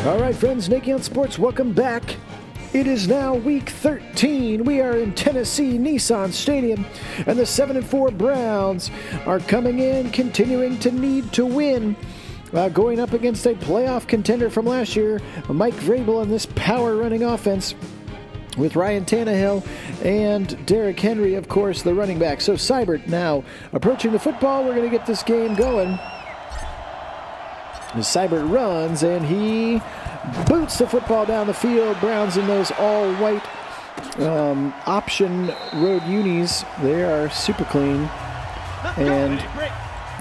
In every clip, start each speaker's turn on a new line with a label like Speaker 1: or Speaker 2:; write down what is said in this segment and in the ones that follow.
Speaker 1: All right, friends, Nagy on Sports, welcome back. It is now week 13. We are in Tennessee Nissan Stadium, and the 7-4 Browns are coming in, continuing to need to win, going up against a playoff contender from last year, Mike Vrabel, and this power-running offense with Ryan Tannehill and Derrick Henry, of course, the running back. So Seibert now approaching the football. We're going to get this game going. As Seibert runs, and he boots the football down the field. Browns in those all-white option road unis. They are super clean. And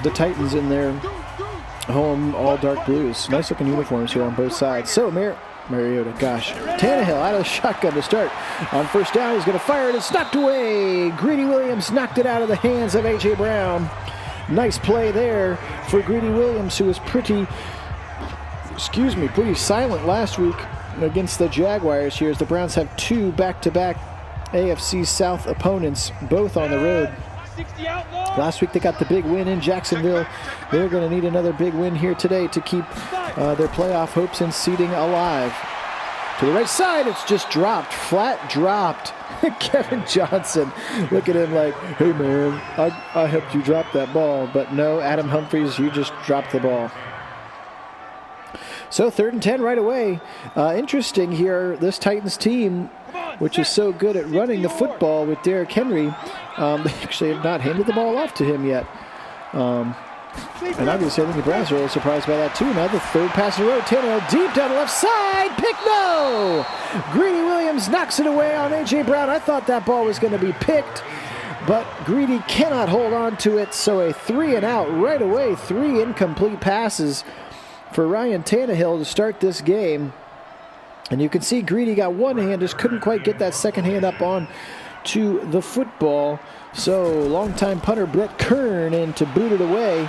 Speaker 1: the Titans in their home all dark blues. Nice-looking uniforms here on both sides. So Mariota, gosh. Tannehill out of the shotgun to start. On first down, he's going to fire it. It's knocked away. Greedy Williams knocked it out of the hands of A.J. Brown. Nice play there for Greedy Williams, who was pretty silent last week against the Jaguars here, as the Browns have two back-to-back AFC South opponents, both on the road. Last week they got the big win in Jacksonville. They're going to need another big win here today to keep their playoff hopes and seeding alive. To the right side, it's just dropped, flat dropped. Kevin Johnson, look at him like, hey man, I helped you drop that ball. But no, Adam Humphries, you just dropped the ball. So 3rd and 10 right away. Interesting here, this Titans team, which is so good at running the football with Derrick Henry, they actually have not handed the ball off to him yet. And obviously I think the Browns are a little surprised by that too. Now the third pass in a row, Tannehill deep down the left side, pick no! Greedy Williams knocks it away on A.J. Brown. I thought that ball was going to be picked, but Greedy cannot hold on to it, so a 3 and out right away. 3 incomplete passes for Ryan Tannehill to start this game. And you can see Greedy got one hand, just couldn't quite get that second hand up on to the football. So longtime punter Brett Kern in to boot it away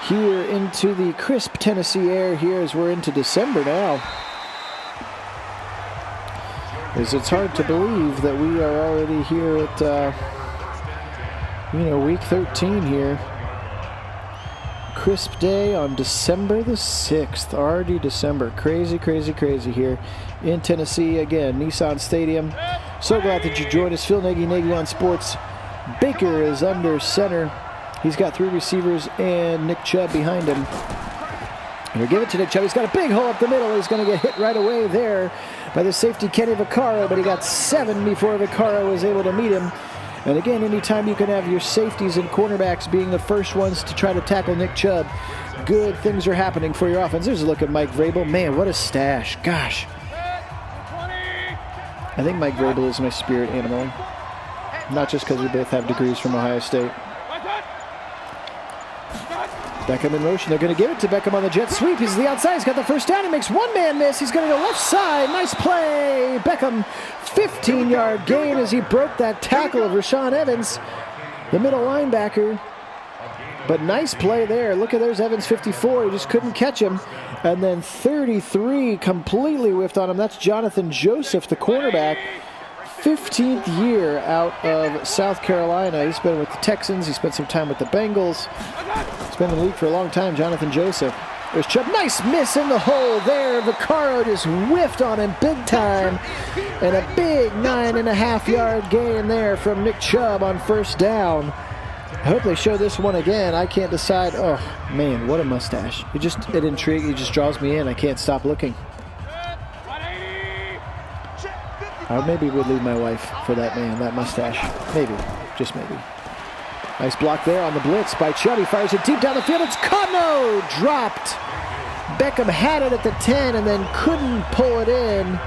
Speaker 1: here into the crisp Tennessee air here as we're into December now. As it's hard to believe that we are already here at, week 13 here. Crisp day on December the 6th. Already December. Crazy, crazy, crazy here in Tennessee. Again, Nissan Stadium. So glad that you joined us. Phil Nagy, Nagy on Sports. Baker is under center. He's got 3 receivers and Nick Chubb behind him. We'll give it to Nick Chubb. He's got a big hole up the middle. He's going to get hit right away there by the safety Kenny Vaccaro, but he got 7 before Vaccaro was able to meet him. And again, anytime you can have your safeties and cornerbacks being the first ones to try to tackle Nick Chubb, good things are happening for your offense. There's a look at Mike Vrabel. Man, what a stash. Gosh. I think Mike Vrabel is my spirit animal. Not just because we both have degrees from Ohio State. Beckham in motion. They're going to give it to Beckham on the jet sweep. He's the outside. He's got the first down. He makes one man miss. He's going to go left side. Nice play. Beckham, 15-yard gain as he broke that tackle of Rashaan Evans, the middle linebacker. But nice play there. Look at there's Evans, 54. He just couldn't catch him. And then 33 completely whiffed on him. That's Jonathan Joseph, the cornerback. 15th year out of South Carolina. He's been with the Texans. He spent some time with the Bengals. He's been in the league for a long time, Jonathan Joseph. There's Chubb. Nice miss in the hole there. Vaccaro just whiffed on him big time. And a big 9.5-yard gain there from Nick Chubb on first down. I hope they show this one again. I can't decide. Oh, man, what a mustache. It intrigues. It just draws me in. I can't stop looking. I maybe would leave my wife for that man, that mustache. Maybe, just maybe. Nice block there on the blitz by Chubb. He fires it deep down the field. It's caught, no, dropped. Beckham had it at the 10 and then couldn't pull it in.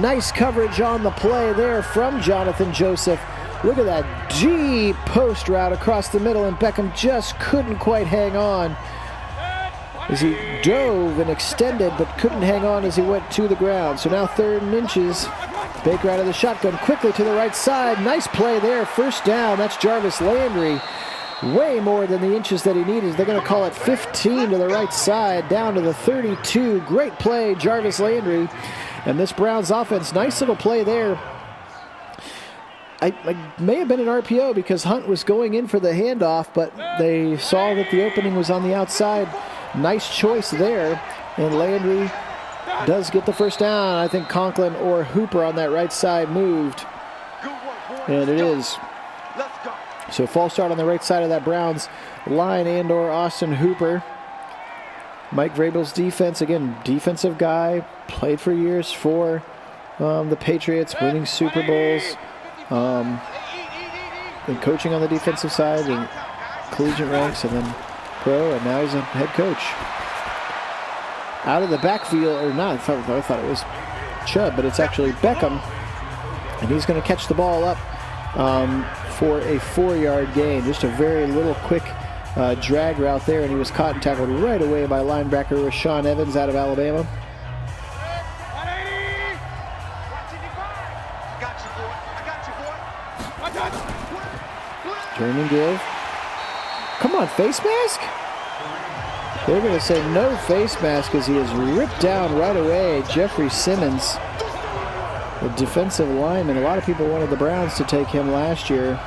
Speaker 1: Nice coverage on the play there from Jonathan Joseph. Look at that deep post route across the middle, and Beckham just couldn't quite hang on as he dove and extended, but couldn't hang on as he went to the ground. So now 3rd and inches. Baker out of the shotgun quickly to the right side. Nice play there. First down. That's Jarvis Landry. Way more than the inches that he needed. They're going to call it 15 to the right side, down to the 32. Great play, Jarvis Landry. And this Browns offense, nice little play there. I may have been an RPO because Hunt was going in for the handoff, but they saw that the opening was on the outside. Nice choice there. And Landry does get the first down. I think Conklin or Hooper on that right side moved. And it is. So false start on the right side of that Browns line and or Austin Hooper. Mike Vrabel's defense, again, defensive guy, played for years for the Patriots, winning Super Bowls, and coaching on the defensive side and collegiate ranks and then pro, and now he's a head coach. Out of the backfield, or not, I thought it was Chubb, but it's actually Beckham, and he's going to catch the ball up for a 4-yard gain. Just a very little quick drag route there, and he was caught and tackled right away by linebacker Rashawn Evans out of Alabama. Turn and give. Come on, face mask? They're going to say no face mask as he is ripped down right away. Jeffrey Simmons, the defensive lineman. A lot of people wanted the Browns to take him last year.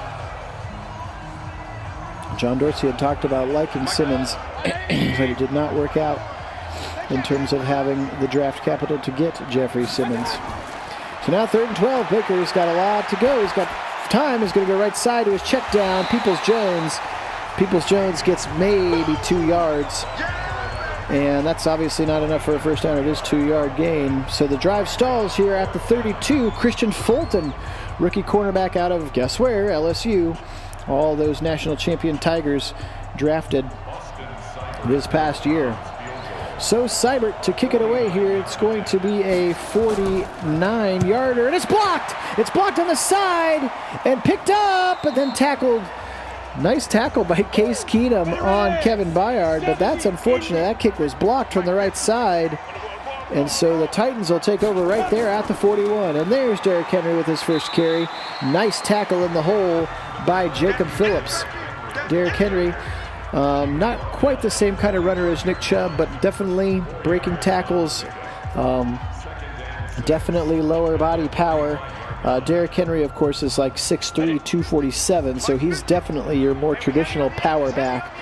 Speaker 1: John Dorsey had talked about liking Simmons, but it did not work out in terms of having the draft capital to get Jeffrey Simmons. So now 3rd and 12. Baker's got a lot to go. He's got time. He's going to go right side to his check down. Peoples-Jones. Peoples-Jones gets maybe 2 yards. And that's obviously not enough for a first down. It is 2-yard gain. So the drive stalls here at the 32. Christian Fulton, rookie cornerback out of, guess where, LSU. All those national champion Tigers drafted this past year. So Seibert to kick it away here. It's going to be a 49-yarder, and it's blocked. It's blocked on the side and picked up, and then tackled. Nice tackle by Case Keenum on Kevin Byard, but that's unfortunate. That kick was blocked from the right side, and so the Titans will take over right there at the 41. And there's Derrick Henry with his first carry. Nice tackle in the hole by Jacob Phillips. Derrick Henry, not quite the same kind of runner as Nick Chubb, but definitely breaking tackles, definitely lower body power. Derrick Henry, of course, is like 6'3", 247, so he's definitely your more traditional power back.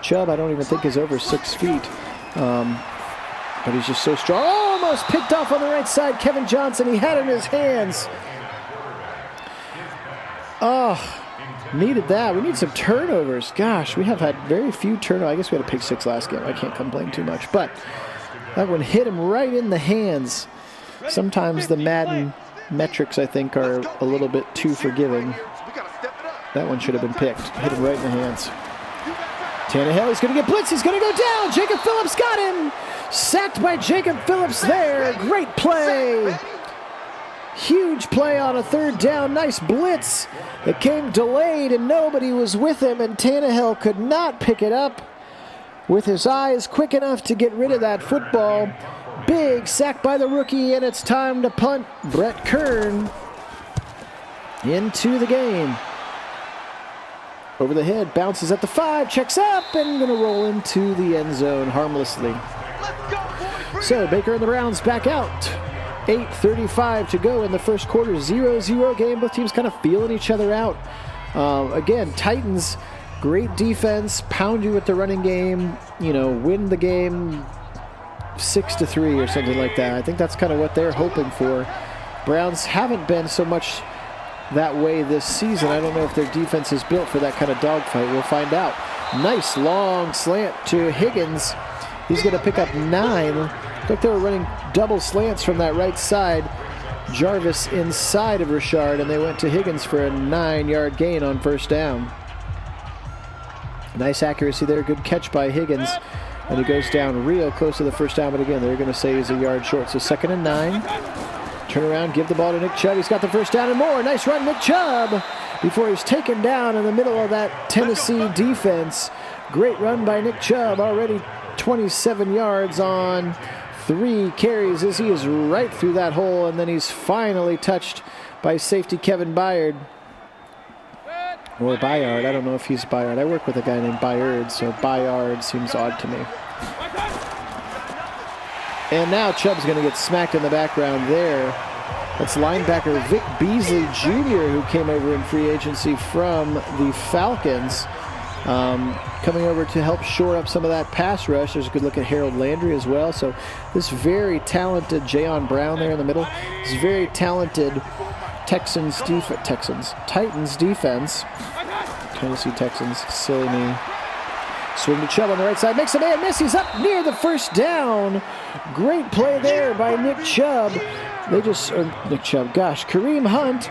Speaker 1: Chubb, I don't even think is over 6 feet, but he's just so strong. Oh, almost picked off on the right side. Kevin Johnson, he had it in his hands. Oh, needed that. We need some turnovers. Gosh, we have had very few turnovers. I guess we had a pick 6 last game. I can't complain too much, but that one hit him right in the hands. Sometimes the Madden metrics, I think, are a little bit too forgiving. That one should have been picked. Hit him right in the hands. Tannehill, he's going to get blitzed. He's going to go down. Jacob Phillips got him. Sacked by Jacob Phillips there. Great play. Huge play on a 3rd down. Nice blitz. It came delayed and nobody was with him, and Tannehill could not pick it up with his eyes quick enough to get rid of that football. Big sack by the rookie, and it's time to punt. Brett Kern into the game. Over the head, bounces at the 5, checks up, and going to roll into the end zone harmlessly. So Baker and the Browns back out. 8:35 to go in the first quarter. 0-0 game. Both teams kind of feeling each other out. Again, Titans, great defense, pound you with the running game, win the game 6-3 or something like that. I think that's kind of what they're hoping for. Browns haven't been so much that way this season. I don't know if their defense is built for that kind of dogfight. We'll find out. Nice long slant to Higgins. He's going to pick up 9. Looked like they were running double slants from that right side. Jarvis inside of Richard, and they went to Higgins for a 9-yard gain on first down. Nice accuracy there. Good catch by Higgins. And he goes down real close to the first down, but again, they're going to say he's a yard short. So 2nd and 9. Turn around, give the ball to Nick Chubb. He's got the first down and more. Nice run, Nick Chubb, before he's taken down in the middle of that Tennessee defense. Great run by Nick Chubb, already 27 yards on 3 carries as he is right through that hole, and then he's finally touched by safety Kevin Byard. Or Byard. I don't know if he's Byard. I work with a guy named Byard, so Byard seems odd to me. And now Chubb's going to get smacked in the background there. That's linebacker Vic Beasley Jr., who came over in free agency from the Falcons. coming over to help shore up some of that pass rush. There's a good look at Harold Landry as well. So this very talented Jayon Brown there in the middle. This very talented Titans defense. Tennessee Texans, silly me. Swing to Chubb on the right side, makes a man miss. He's up near the first down. Great play there by Nick Chubb. Kareem Hunt,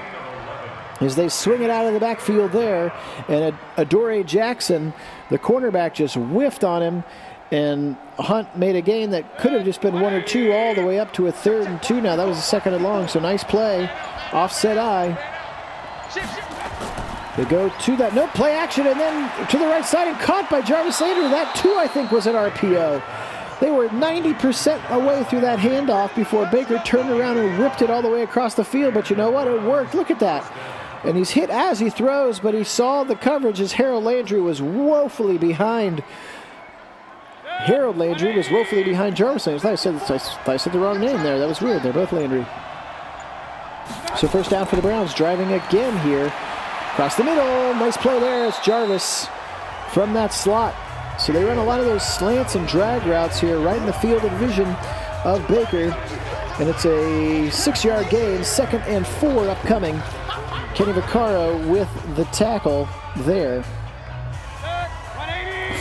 Speaker 1: as they swing it out of the backfield there. And Adoree Jackson, the cornerback, just whiffed on him. And Hunt made a gain that could have just been 1 or 2 all the way up to a 3rd and 2 now. That was a 2nd and long, so nice play. Offset eye. They go to that, no play action, and then to the right side and caught by Jarvis Landry. That too, I think, was an RPO. They were 90% away through that handoff before Baker turned around and whipped it all the way across the field. But you know what? It worked. Look at that. And he's hit as he throws, but he saw the coverage as Harold Landry was woefully behind. Jarvis Landry. I said the wrong name there. That was weird. They're both Landry. So first down for the Browns, driving again here. Across the middle, nice play there. It's Jarvis from that slot. So they run a lot of those slants and drag routes here right in the field of vision of Baker. And it's a 6-yard gain, 2nd and 4 upcoming. Kenny Vaccaro with the tackle there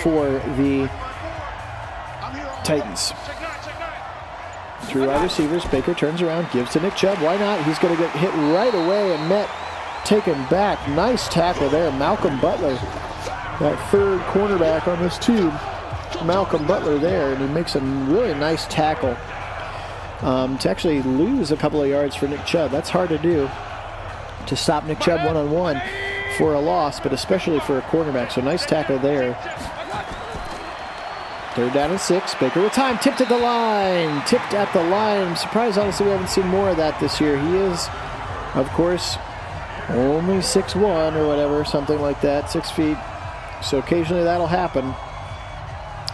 Speaker 1: for the Titans. 3 wide receivers. Baker turns around, gives to Nick Chubb. Why not? He's going to get hit right away and taken back. Nice tackle there. Malcolm Butler, that 3rd cornerback on this team. Malcolm Butler there, and he makes a really nice tackle to actually lose a couple of yards for Nick Chubb. That's hard to do, to stop Nick Chubb one-on-one for a loss, but especially for a cornerback. So nice tackle there. 3rd down and 6. Baker with time. Tipped at the line. I'm surprised, honestly, we haven't seen more of that this year. He is, of course, only 6'1" or whatever, something like that, 6 feet. So occasionally that'll happen.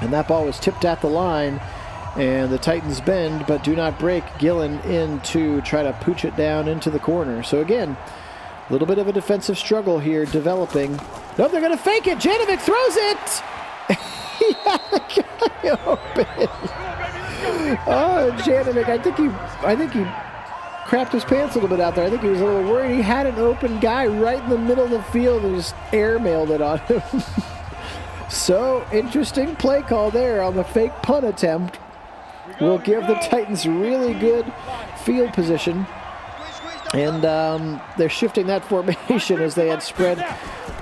Speaker 1: And that ball was tipped at the line, and the Titans bend but do not break. Gillen in to try to pooch it down into the corner. So again, a little bit of a defensive struggle here developing. Nope, they're going to fake it. Janovic throws it. He had the guy open. Oh, Janovic, I think he crapped his pants a little bit out there. I think he was a little worried. He had an open guy right in the middle of the field and just airmailed it on him. So, interesting play call there on the fake punt attempt. Will give the Titans really good field position. And they're shifting that formation as they had spread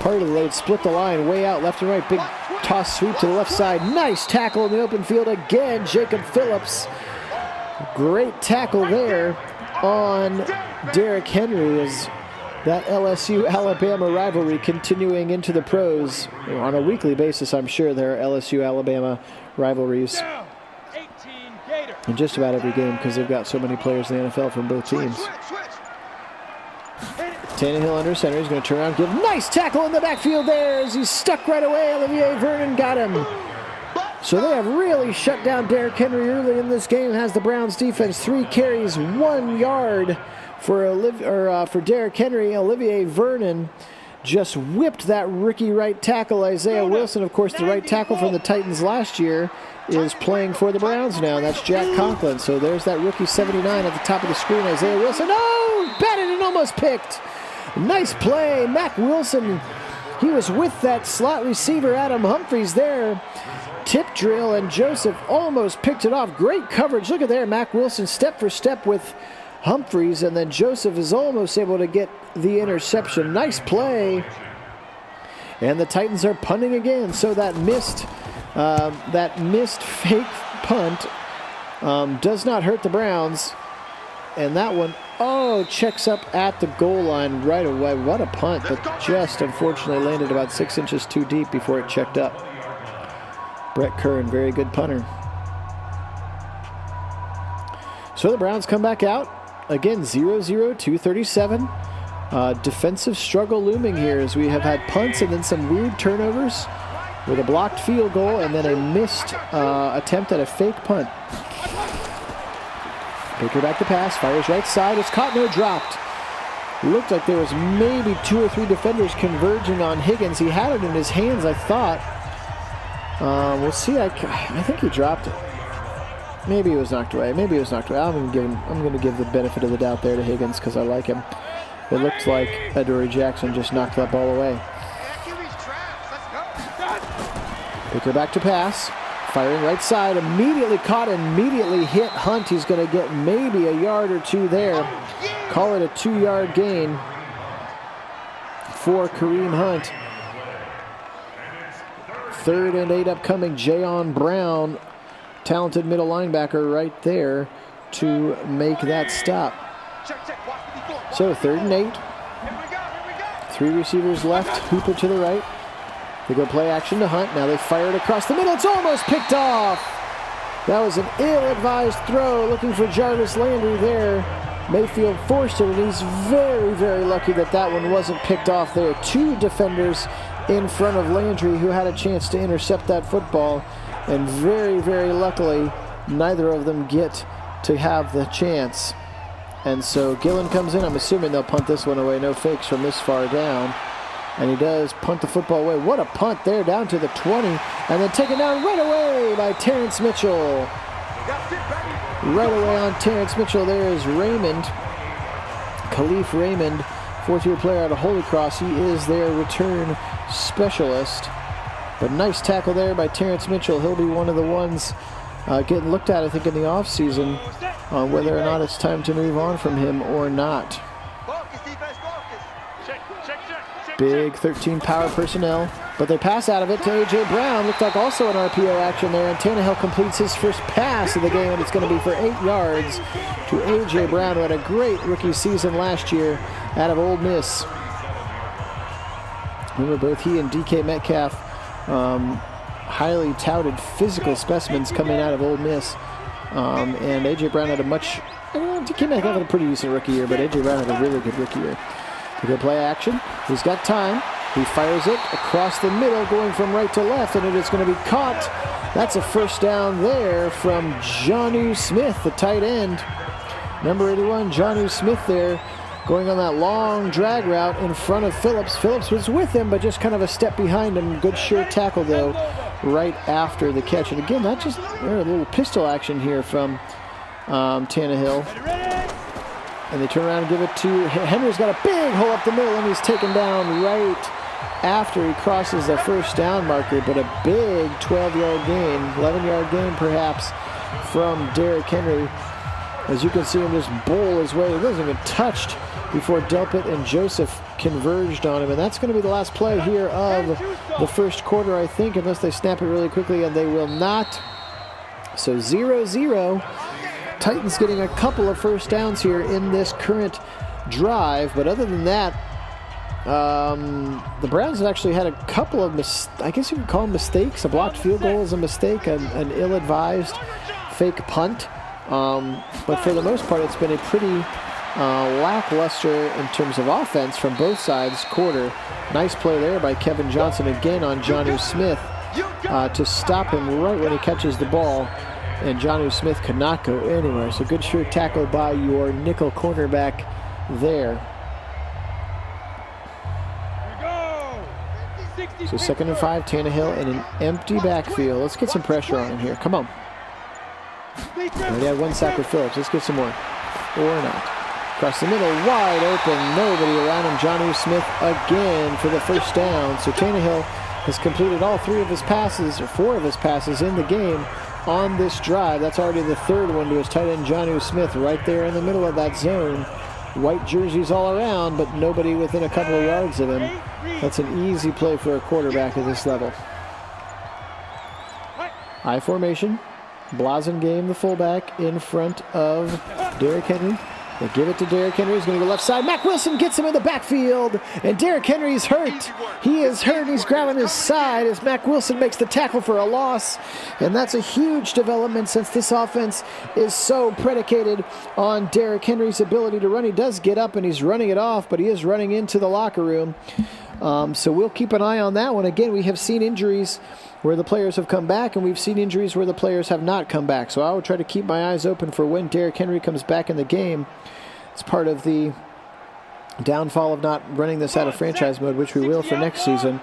Speaker 1: they'd split the line way out left and right. Big toss sweep to the left side. Nice tackle in the open field again. Jacob Phillips. Great tackle there on Derrick Henry, as that LSU-Alabama rivalry continuing into the pros. On a weekly basis, I'm sure there are LSU-Alabama rivalries in just about every game because they've got so many players in the NFL from both teams. Tannehill under center. He's going to turn around, give nice tackle in the backfield there as he's stuck right away. Olivier Vernon got him. So they have really shut down Derrick Henry early in this game. Has the Browns defense 3 carries, 1 yard for Derrick Henry. Olivier Vernon just whipped that rookie right tackle. Isaiah Wilson, of course, the right tackle from the Titans last year, is playing for the Browns now. That's Jack Conklin. So there's that rookie 79 at the top of the screen. Isaiah Wilson. Oh, batted and almost picked. Nice play. Mac Wilson, he was with that slot receiver Adam Humphries there. Tip drill, and Joseph almost picked it off. Great coverage. Look at there. Mac Wilson step for step with Humphries, and then Joseph is almost able to get the interception. Nice play. And the Titans are punting again. So that missed fake punt does not hurt the Browns. And that one, checks up at the goal line right away. What a punt, but just unfortunately landed about 6 inches too deep before it checked up. Brett Kern, very good punter. So the Browns come back out. Again, 0-0, 2:37. Defensive struggle looming here as we have had punts and then some weird turnovers with a blocked field goal and then a missed attempt at a fake punt. Baker back to pass, fires right side. It's caught, no dropped. Looked like there was maybe 2 or 3 defenders converging on Higgins. He had it in his hands, I thought. We'll see. I think he dropped it. Maybe he was knocked away. I'm going to give the benefit of the doubt there to Higgins because I like him. It looked like Adoree Jackson just knocked that ball away. Picker back to pass. Firing right side. Immediately caught, immediately hit Hunt. He's going to get maybe a yard or 2 there. Call it a 2-yard gain for Kareem Hunt. 3rd and 8 upcoming. Jayon Brown, talented middle linebacker right there to make that stop. So 3rd and 8. 3 receivers left. Hooper to the right. They go play action to Hunt. Now they fire it across the middle. It's almost picked off. That was an ill-advised throw. Looking for Jarvis Landry there. Mayfield forced it, and he's very, very lucky that that one wasn't picked off there. 2 defenders in front of Landry who had a chance to intercept that football, and very, very luckily, neither of them get to have the chance. And so Gillen comes in. I'm assuming they'll punt this one away. No fakes from this far down. And he does punt the football away. What a punt there, down to the 20. And then taken down right away by Terrence Mitchell. Right away on Terrence Mitchell, there is Raymond. Khalif Raymond, 4th-year player out of Holy Cross. He is their return specialist. But nice tackle there by Terrence Mitchell. He'll be one of the ones getting looked at, I think, in the offseason on whether or not it's time to move on from him or not. Big 13 power personnel, but they pass out of it to A.J. Brown. Looked like also an RPO action there, and Tannehill completes his first pass of the game, and it's going to be for 8 yards to A.J. Brown, who had a great rookie season last year out of Ole Miss. Remember, both he and DK Metcalf, highly touted physical specimens coming out of Ole Miss, and A.J. Brown had DK Metcalf had a pretty decent rookie year, but A.J. Brown had a really good rookie year. He go play action. He's got time. He fires it across the middle, going from right to left, and it is going to be caught. That's a first down there from Jonnu Smith, the tight end. Number 81, Jonnu Smith there, going on that long drag route in front of Phillips. Phillips was with him, but just kind of a step behind him. Good sure tackle, though, right after the catch. And again, that just a little pistol action here from Tannehill. And they turn around and give it to Henry's got a big hole up the middle, and he's taken down right after he crosses the first down marker. But a big 12-yard gain, 11-yard gain perhaps, from Derrick Henry. As you can see him just bowl his way. He wasn't even touched before Delpit and Joseph converged on him. And that's going to be the last play here of the first quarter, I think, unless they snap it really quickly, and they will not. So 0-0. Titans getting a couple of first downs here in this current drive, but other than that, the Browns have actually had a couple of, I guess you could call them mistakes. A blocked field goal is a mistake, an ill-advised fake punt, but for the most part, it's been a pretty lackluster in terms of offense from both sides quarter. Nice play there by Kevin Johnson again on Jonnu Smith to stop him right when he catches the ball. And Jonnu Smith could not go anywhere. So good sure tackle by your nickel cornerback there. So 2nd and 5, Tannehill in an empty backfield. Let's get some pressure on him here. Come on. Already had 1 sack with Phillips. Let's get some more. Or not. Across the middle, wide open. Nobody around him. Jonnu Smith again for the first down. So Tannehill has completed all 3 of his passes, or 4 of his passes in the game on this drive. That's already the 3rd one to his tight end Jonnu Smith right there in the middle of that zone. White jerseys all around, but nobody within a couple of yards of him. That's an easy play for a quarterback at this level. I formation. Blasingame, the fullback, in front of Derrick Henry. They give it to Derrick Henry. He's going to go left side. Mack Wilson gets him in the backfield. And Derrick Henry's hurt. He is hurt. He's grabbing his side as Mack Wilson makes the tackle for a loss. And that's a huge development since this offense is so predicated on Derrick Henry's ability to run. He does get up and he's running it off, but he is running into the locker room. So we'll keep an eye on that one. Again, we have seen injuries where the players have come back, and we've seen injuries where the players have not come back. So I will try to keep my eyes open for when Derrick Henry comes back in the game. It's part of the downfall of not running this out of franchise mode, which we will for next season,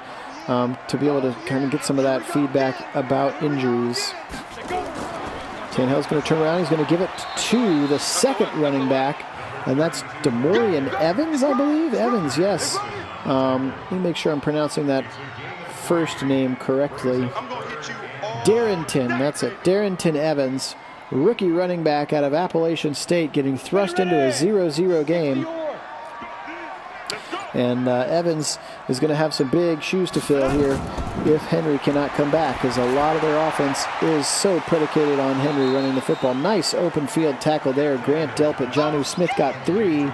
Speaker 1: to be able to kind of get some of that feedback about injuries. Tannehill's going to turn around. He's going to give it to the second running back, and that's Demorian Evans, I believe. Evans, yes. Let me make sure I'm pronouncing that first name correctly. Darrington, that's it. Darrington Evans, rookie running back out of Appalachian State, getting thrust into a 0-0 game. And Evans is going to have some big shoes to fill here if Henry cannot come back, because a lot of their offense is so predicated on Henry running the football. Nice open field tackle there. Grant Delpit. Jonnu Smith got 3,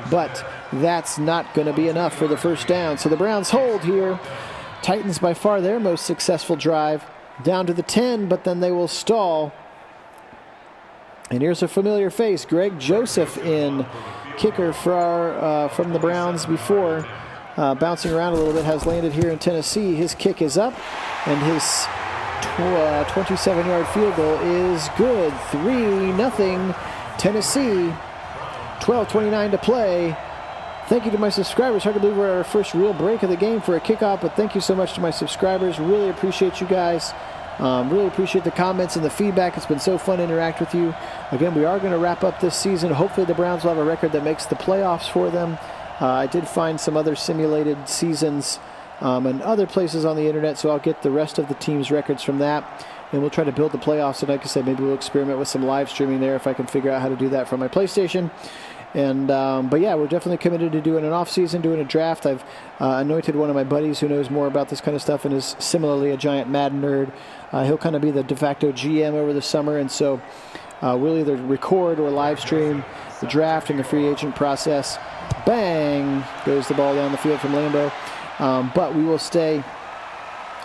Speaker 1: but that's not going to be enough for the first down. So the Browns hold here. Titans by far their most successful drive, down to the 10, but then they will stall. And here's a familiar face, Greg Joseph in. Kicker from the Browns before, bouncing around a little bit, has landed here in Tennessee. His kick is up, and his 27-yard field goal is good. 3-0 Tennessee. 12:29 to play. Thank you to my subscribers. Hard to believe we're at our first real break of the game for a kickoff, but thank you so much to my subscribers. Really appreciate you guys. Really appreciate the comments and the feedback. It's been so fun to interact with you. Again, we are going to wrap up this season. Hopefully the Browns will have a record that makes the playoffs for them. I did find some other simulated seasons and other places on the internet, so I'll get the rest of the team's records from that, and we'll try to build the playoffs. And like I said, maybe we'll experiment with some live streaming there if I can figure out how to do that from my PlayStation. And but yeah, we're definitely committed to doing an off-season, doing a draft. I've anointed one of my buddies who knows more about this kind of stuff and is similarly a giant Madden nerd. He'll kind of be the de facto GM over the summer, and so we'll either record or live stream the draft and the free agent process. Bang goes the ball down the field from Lambeau. But we will stay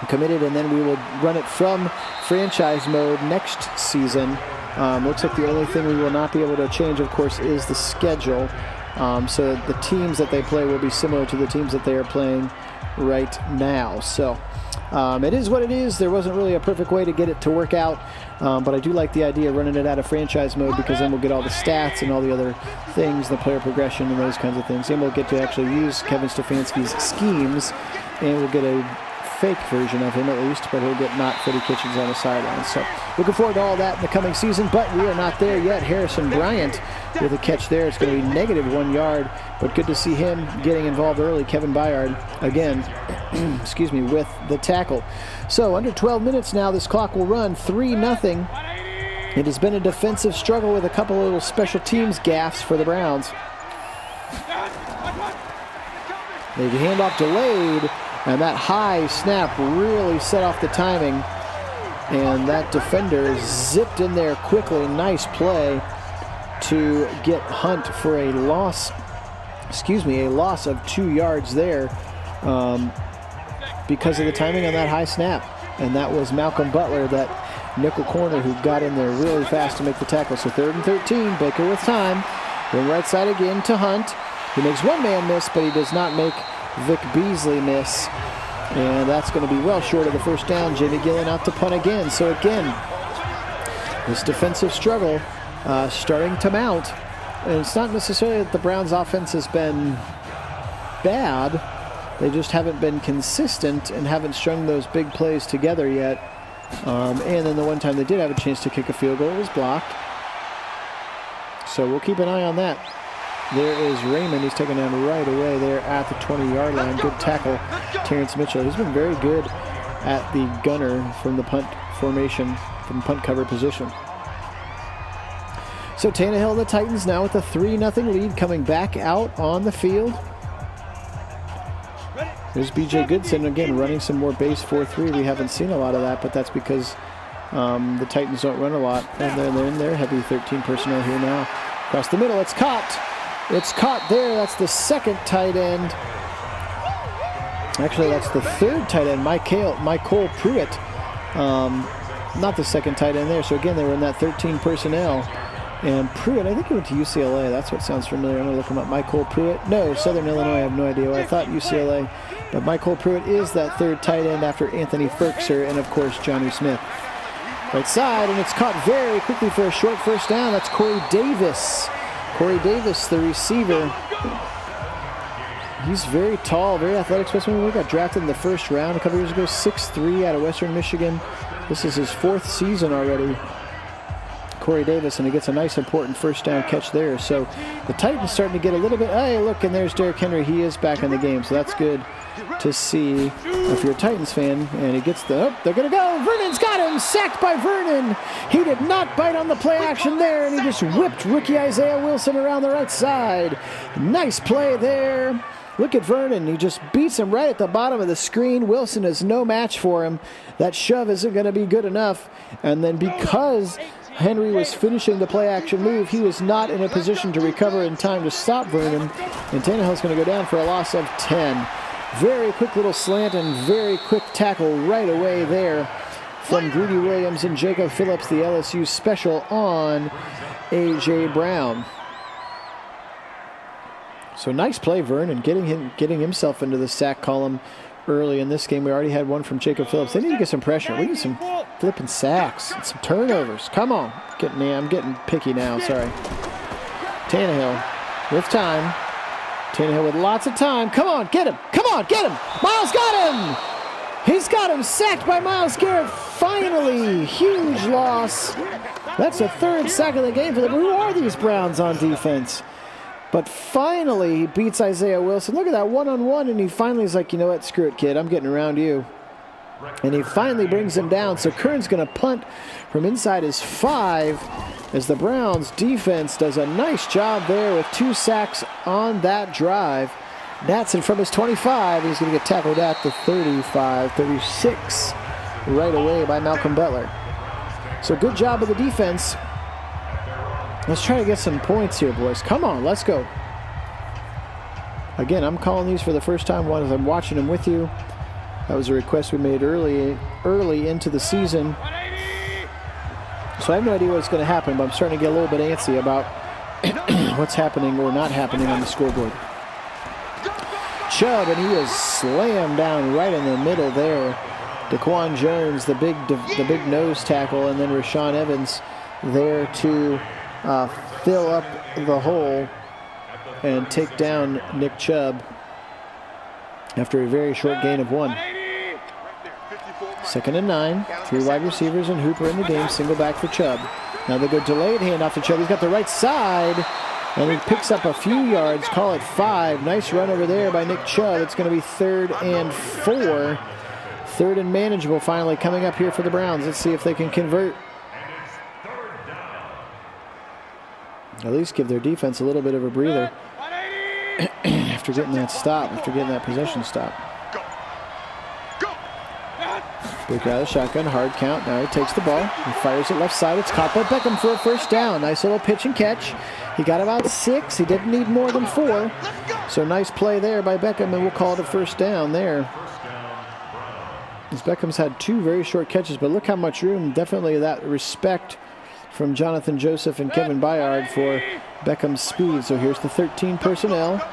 Speaker 1: committed, and then we will run it from franchise mode next season. Looks like the only thing we will not be able to change, of course, is the schedule. So the teams that they play will be similar to the teams that they are playing right now. So it is what it is. There wasn't really a perfect way to get it to work out, but I do like the idea of running it out of franchise mode, because then we'll get all the stats and all the other things, the player progression and those kinds of things. And we'll get to actually use Kevin Stefanski's schemes, and we'll get a fake version of him at least, but he'll get not Freddie Kitchens on the sideline. So looking forward to all that in the coming season, but we are not there yet. Harrison Bryant with a catch there. It's going to be -1 yard, but good to see him getting involved early. Kevin Byard again, excuse me, with the tackle. So under 12 minutes now, this clock will run. 3-0. It has been a defensive struggle with a couple of little special teams gaffes for the Browns. The handoff delayed, and that high snap really set off the timing. And that defender zipped in there quickly. Nice play to get Hunt for a loss of 2 yards there because of the timing on that high snap. And that was Malcolm Butler, that nickel corner, who got in there really fast to make the tackle. So 3rd and 13, Baker with time. Going right side again to Hunt. He makes one man miss, but he does not make Vic Beasley miss. And that's going to be well short of the first down. Jamie Gillen out to punt again. So again, this defensive struggle starting to mount. And it's not necessarily that the Browns' offense has been bad. They just haven't been consistent and haven't strung those big plays together yet. And then the one time they did have a chance to kick a field goal, it was blocked. So we'll keep an eye on that. There is Raymond. He's taken down right away there at the 20-yard line. Good tackle, Terrence Mitchell. He's been very good at the gunner from the punt formation, from punt cover position. So Tannehill and the Titans now with a 3-0 lead, coming back out on the field. There's B.J. Goodson again running some more base 4-3. We haven't seen a lot of that, but that's because the Titans don't run a lot. And they're in their heavy 13 personnel here now. Across the middle, it's caught. It's caught there. That's the second tight end. Actually, that's the third tight end, Michael Pruitt. Not the second tight end there. So again, they were in that 13 personnel. And Pruitt, I think he went to UCLA. That's what sounds familiar. I'm going to look him up. Michael Pruitt. No, Southern Illinois. I have no idea. I thought UCLA. But Michael Pruitt is that third tight end after Anthony Ferkser and, of course, Jonnu Smith. Right side, and it's caught very quickly for a short first down. That's Corey Davis. Corey Davis, the receiver. He's very tall, very athletic, especially when we got drafted in the first round a couple years ago. 6'3" out of Western Michigan. This is his 4th season already. Corey Davis, and he gets a nice important first down catch there. So the Titans starting to get a little bit, hey, look, and there's Derrick Henry. He is back in the game, so that's good to see if you're a Titans fan. And he gets the, they're going to go. Vernon's got him, sacked by Vernon. He did not bite on the play action there, and he just whipped rookie Isaiah Wilson around the right side. Nice play there. Look at Vernon. He just beats him right at the bottom of the screen. Wilson is no match for him. That shove isn't going to be good enough. And then because Henry was finishing the play-action move, he was not in a position to recover in time to stop Vernon. And Tannehill's going to go down for a loss of 10. Very quick little slant and very quick tackle right away there from Greedy Williams and Jacob Phillips, the LSU special on A.J. Brown. So nice play, Vernon, getting himself into the sack column early in this game. We already had one from Jacob Phillips. They need to get some pressure. We need some flipping sacks and some turnovers. Come on. I'm getting picky now. Sorry. Tannehill with time. Tannehill with lots of time. Come on, get him. Come on, get him. Miles got him. He's got him sacked by Myles Garrett. Finally, huge loss. That's the 3rd sack of the game for them. Who are these Browns on defense? But finally, he beats Isaiah Wilson. Look at that one-on-one, and he finally is like, you know what, screw it, kid. I'm getting around you. And he finally brings him down. So Kern's going to punt from inside his 5 as the Browns defense does a nice job there with 2 sacks on that drive. Natson from his 25. He's going to get tackled at the 35, 36 right away by Malcolm Butler. So good job of the defense. Let's try to get some points here, boys. Come on, let's go. Again, I'm calling these for the first time as I'm watching them with you. That was a request we made early into the season. So I have no idea what's going to happen, but I'm starting to get a little bit antsy about what's happening or not happening on the scoreboard. Chubb, and he is slammed down right in the middle there. Daquan Jones, the big nose tackle, and then Rashaan Evans there to fill up the hole and take down Nick Chubb after a very short gain of 1. 2nd and 9. 3 wide receivers and Hooper in the game. Single back for Chubb. Now they go delayed handoff to Chubb. He's got the right side, and he picks up a few yards. Call it 5. Nice run over there by Nick Chubb. It's going to be 3rd and 4. 3rd and manageable finally coming up here for the Browns. Let's see if they can convert. At least give their defense a little bit of a breather after getting that stop, after getting that possession stop. Break out of the shotgun, hard count. Now he takes the ball. He fires it left side. It's caught by Beckham for a first down. Nice little pitch and catch. He got about 6. He didn't need more than 4. So nice play there by Beckham, and we'll call it a first down there. As Beckham's had 2 very short catches, but look how much room. Definitely that respect from Jonathan Joseph and Kevin Byard for Beckham's speed. So here's the 13 personnel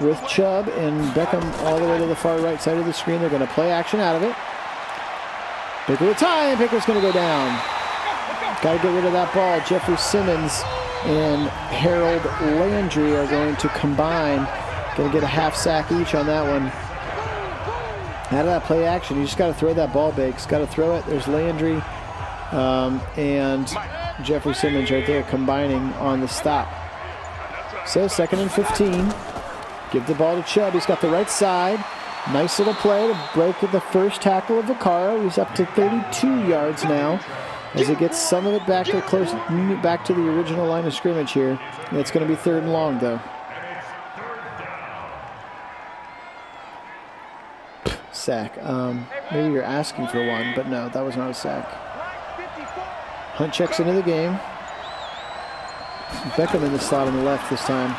Speaker 1: with Chubb and Beckham all the way to the far right side of the screen. They're going to play action out of it. Picker with time. Picker's going to go down. Got to get rid of that ball. Jeffrey Simmons and Harold Landry are going to combine. Going to get a half sack each on that one. Out of that play action, you just got to throw that ball big. Just got to throw it. There's Landry and Jeffrey Simmons right there combining on the stop. So 2nd and 15. Give the ball to Chubb. He's got the right side. Nice little play to break the first tackle of Vaccaro. He's up to 32 yards now as he gets some of it back to the original line of scrimmage here. It's going to be 3rd and long, though. Sack. Maybe you're asking for one, but no, that was not a sack. Hunt checks into the game. Beckham in the slot on the left this time.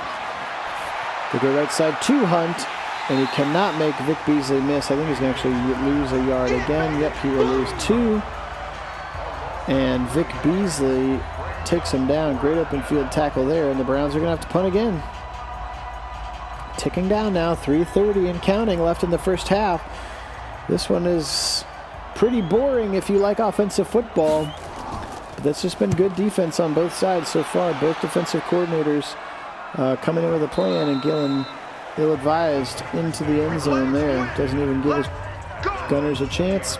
Speaker 1: They go right side to Hunt, and he cannot make Vic Beasley miss. I think he's going to actually lose a yard again. Yep, he will lose 2. And Vic Beasley takes him down. Great open field tackle there, and the Browns are going to have to punt again. Ticking down now, 3:30 and counting left in the first half. This one is pretty boring if you like offensive football. But that's just been good defense on both sides so far. Both defensive coordinators coming in with a plan, and Gillen ill-advised into the end zone there. Doesn't even give his Gunners a chance.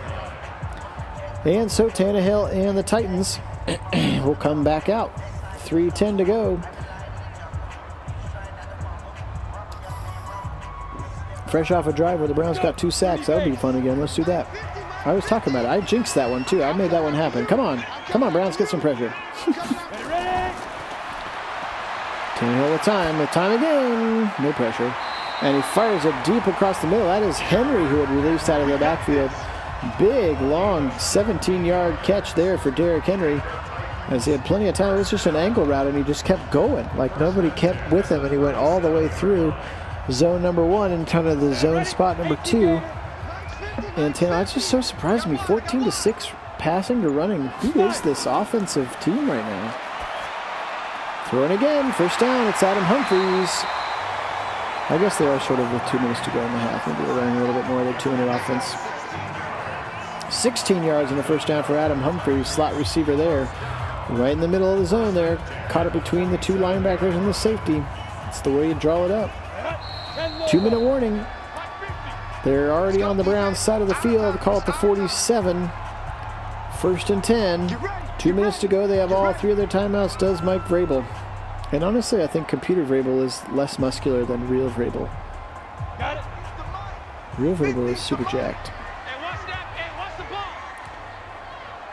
Speaker 1: And so Tannehill and the Titans will come back out. 3:10 to go. Fresh off a drive where the Browns got 2 sacks. That would be fun again. Let's do that. I was talking about it. I jinxed that one too. I made that one happen. Come on. Come on, Browns, get some pressure. Tannehill with time. With time again. No pressure. And he fires it deep across the middle. That is Henry who had released out of the backfield. Big, long, 17-yard catch there for Derrick Henry. As he had plenty of time. It was just an angle route, and he just kept going. Like nobody kept with him, and he went all the way through zone number 1 and kind of the zone spot number 2. And Tannehill, it's just so surprised me. 14-6 passing to running. Who is this offensive team right now? Throwing again. First down. It's Adam Humphries. I guess they are sort of with 2 minutes to go in the half. Maybe they're running a little bit more than 2-minute offense. 16 yards in the first down for Adam Humphries, slot receiver there. Right in the middle of the zone there. Caught it between the 2 linebackers and the safety. That's the way you draw it up. 2-minute warning. They're already on the Browns side of the field. Call it the 47. First and 10. 2 minutes to go. They have all 3 of their timeouts, does Mike Vrabel. And honestly, I think computer Vrabel is less muscular than real Vrabel. Real Vrabel is super jacked.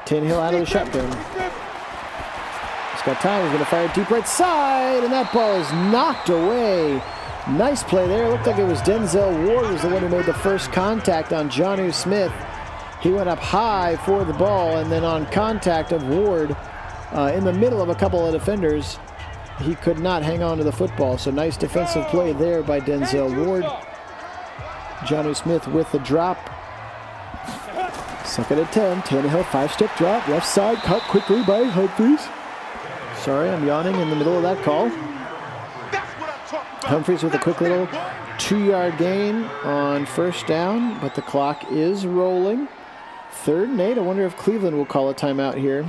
Speaker 1: Tannehill out of the shotgun. He's got time. He's going to fire deep right side, and that ball is knocked away. Nice play there. It looked like it was Denzel Ward was the one who made the first contact on Jonnu Smith. He went up high for the ball, and then on contact of Ward in the middle of a couple of defenders, he could not hang on to the football. So nice defensive play there by Denzel Ward. Jonnu Smith with the drop. Second and 10. Tannehill 5-step drop. Left side cut quickly by Humphries. Sorry, I'm yawning in the middle of that call. Humphries with a quick little 2-yard gain on first down, but the clock is rolling. 3rd and 8. I wonder if Cleveland will call a timeout here.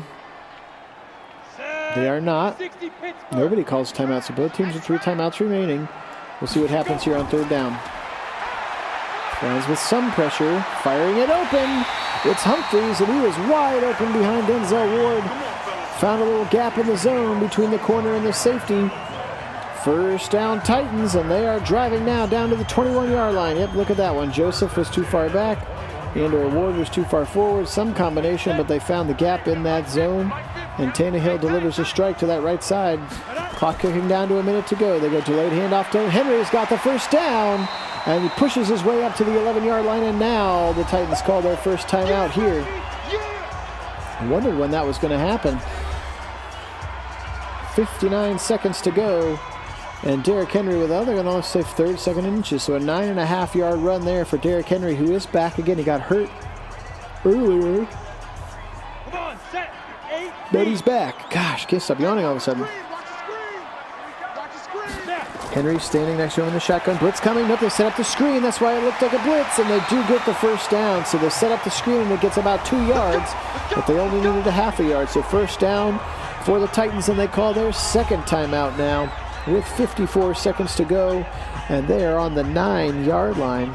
Speaker 1: They are not. Nobody calls timeouts, so both teams with 3 timeouts remaining. We'll see what happens here on 3rd down. Browns with some pressure, firing it open. It's Humphries, and he was wide open behind Denzel Ward. Found a little gap in the zone between the corner and the safety. First down Titans, and they are driving now down to the 21-yard line. Yep, look at that one. Joseph was too far back, and/or Ward was too far forward. Some combination, but they found the gap in that zone. And Tannehill delivers a strike to that right side. Clock kicking down to a minute to go. They go delayed handoff to Henry's got the first down. And he pushes his way up to the 11-yard line. And now the Titans call their first timeout here. I wondered when that was going to happen. 59 seconds to go. And Derrick Henry with, they're going to say 3rd, 2nd inches. So a 9.5-yard run there for Derrick Henry, who is back again. He got hurt earlier. But he's back. Gosh, can't stop yawning all of a sudden. Henry standing next to him in the shotgun. Blitz coming. Nope, they set up the screen. That's why it looked like a blitz, and they do get the first down. So they set up the screen, and it gets about 2 yards, but they only needed a half a yard. So first down for the Titans, and they call their second timeout now with 54 seconds to go, and they are on the 9-yard line.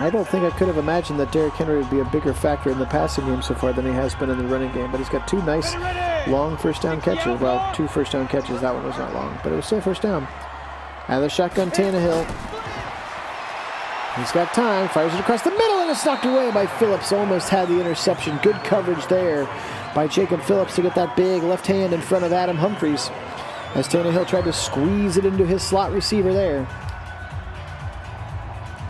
Speaker 1: I don't think I could have imagined that Derrick Henry would be a bigger factor in the passing game so far than he has been in the running game, but he's got 2 nice long first down catches. Well, 2 first down catches. That one was not long, but it was still first down. Out of the shotgun, Tannehill. He's got time. Fires it across the middle, and it's knocked away by Phillips. Almost had the interception. Good coverage there by Jacob Phillips to get that big left hand in front of Adam Humphries as Tannehill tried to squeeze it into his slot receiver there.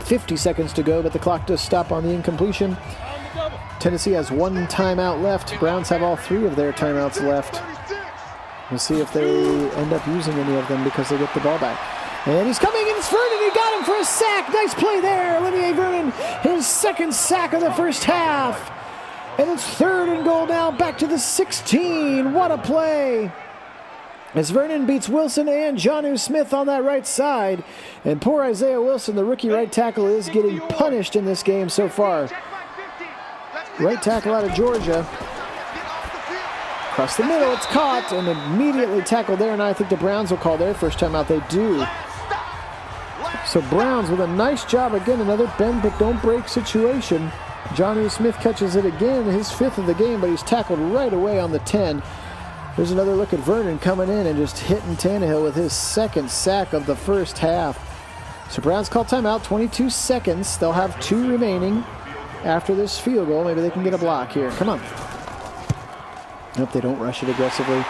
Speaker 1: 50 seconds to go, but the clock does stop on the incompletion. Tennessee has 1 timeout left. Browns have all 3 of their timeouts left. We'll see if they end up using any of them because they get the ball back. And he's coming, and it's Vernon. He got him for a sack. Nice play there. Olivier Vernon, his 2nd sack of the first half. And it's 3rd and goal now, back to the 16. What a play. As Vernon beats Wilson and Jonnu Smith on that right side. And poor Isaiah Wilson, the rookie right tackle, is getting punished in this game so far. Right tackle out of Georgia. Across the middle, it's caught and immediately tackled there. And I think the Browns will call their first timeout. They do. So Browns with a nice job again, another bend but don't break situation. Johnny Smith catches it again, his 5th of the game, but he's tackled right away on the 10. There's another look at Vernon coming in and just hitting Tannehill with his 2nd sack of the first half. So Browns call timeout, 22 seconds. They'll have 2 remaining after this field goal. Maybe they can get a block here. Come on. Nope, they don't rush it aggressively.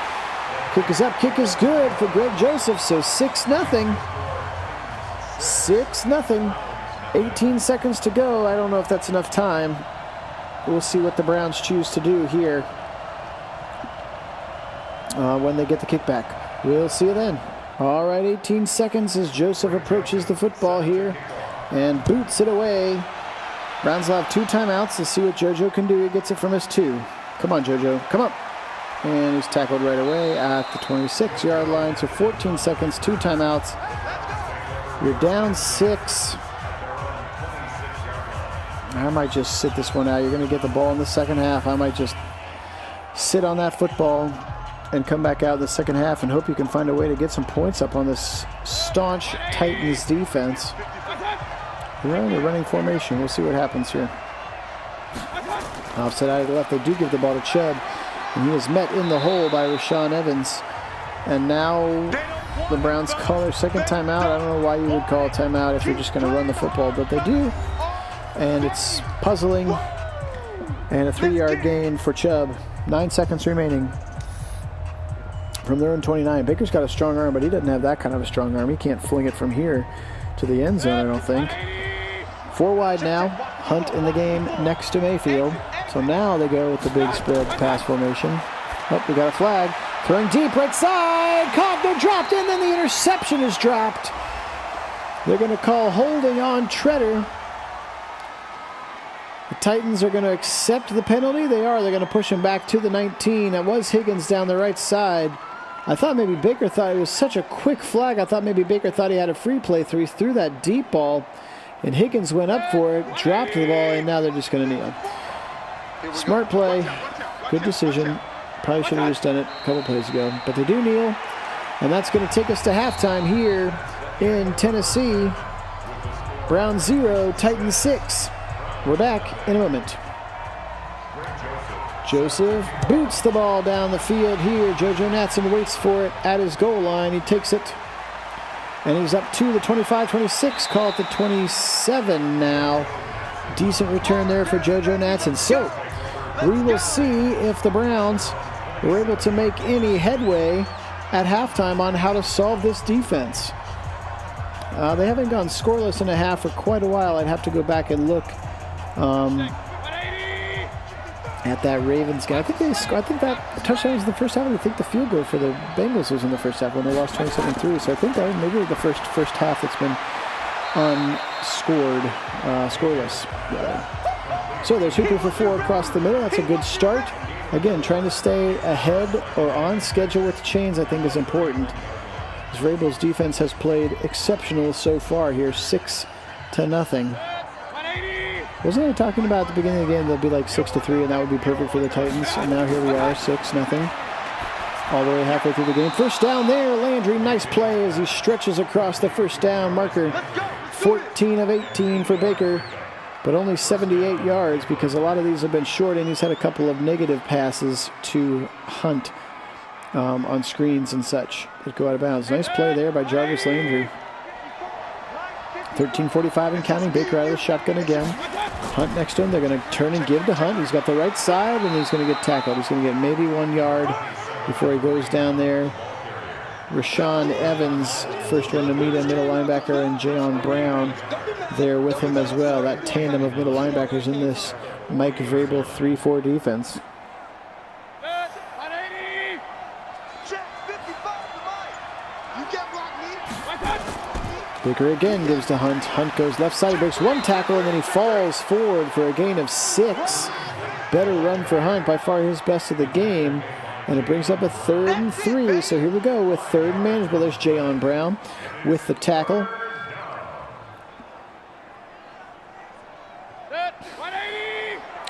Speaker 1: Kick is up, kick is good for Greg Joseph, so 6-0. 6-0. 18 seconds to go. I don't know if that's enough time. We'll see what the Browns choose to do here when they get the kickback. We'll see you then. All right, 18 seconds as Joseph approaches the football here and boots it away. Browns will have 2 timeouts. Let's see what JoJo can do. He gets it from his 2. Come on, JoJo. Come up. And he's tackled right away at the 26-yard line. So 14 seconds, 2 timeouts. You're down 6. I might just sit this one out. You're going to get the ball in the second half. I might just sit on that football and come back out in the second half and hope you can find a way to get some points up on this staunch Titans defense. They're in a running formation. We'll see what happens here. Offset out of the left. They do give the ball to Chubb, and he is met in the hole by Rashaan Evans. And now the Browns call their second timeout. I don't know why you would call a timeout if you're just going to run the football, but they do. And it's puzzling. And a 3-yard gain for Chubb. 9 seconds remaining from their own 29. Baker's got a strong arm, but he doesn't have that kind of a strong arm. He can't fling it from here to the end zone, I don't think. 4 wide now. Hunt in the game next to Mayfield. So now they go with the big spread pass formation. Oh, we got a flag. Throwing deep right side. Caught, they're dropped in, then the interception is dropped. They're going to call holding on Treader. The Titans are going to accept the penalty. They are. They're going to push him back to the 19. That was Higgins down the right side. I thought maybe Baker thought it was such a quick flag. I thought maybe Baker thought he had a free play through. He threw that deep ball, and Higgins went up for it, dropped the ball, and now they're just going to kneel. Smart play. Good decision. Probably should have just done it a couple plays ago. But they do kneel, and that's going to take us to halftime here in Tennessee. Browns 0, Titans 6. We're back in a moment. Joseph boots the ball down the field here. JoJo Natson waits for it at his goal line. He takes it, and he's up to the 25-26. Call it the 27 now. Decent return there for JoJo Natson. So we will see if the Browns were able to make any headway at halftime on how to solve this defense. They haven't gone scoreless in a half for quite a while. I'd have to go back and look at that Ravens game. I think that touchdown was in the first half. I think the field goal for the Bengals was in the first half when they lost 27-3. So I think that was maybe the first half that's been scoreless. So there's Hooper for 4 across the middle. That's a good start. Again, trying to stay ahead or on schedule with the chains, I think, is important. As Vrabel's defense has played exceptional so far here, 6-0. Wasn't I talking about at the beginning of the game they'll be like 6-3 and that would be perfect for the Titans? And now here we are, 6-0. All the way halfway through the game. First down there, Landry, nice play as he stretches across the first down marker. 14 of 18 for Baker, but only 78 yards because a lot of these have been short and he's had a couple of negative passes to Hunt on screens and such that go out of bounds. Nice play there by Jarvis Landry. 13:45 and counting. Baker out of the shotgun again. Hunt next to him. They're going to turn and give to Hunt. He's got the right side, and he's going to get tackled. He's going to get maybe 1 yard before he goes down there. Rashaan Evans, first one to meet a middle linebacker, and Jayon Brown there with him as well. That tandem of middle linebackers in this Mike Vrabel 3-4 defense. Baker again gives to Hunt. Hunt goes left side, breaks 1 tackle, and then he falls forward for a gain of 6. Better run for Hunt, by far his best of the game. And it brings up a 3rd and 3. So here we go with 3rd and manageable. There's Jayon Brown with the tackle.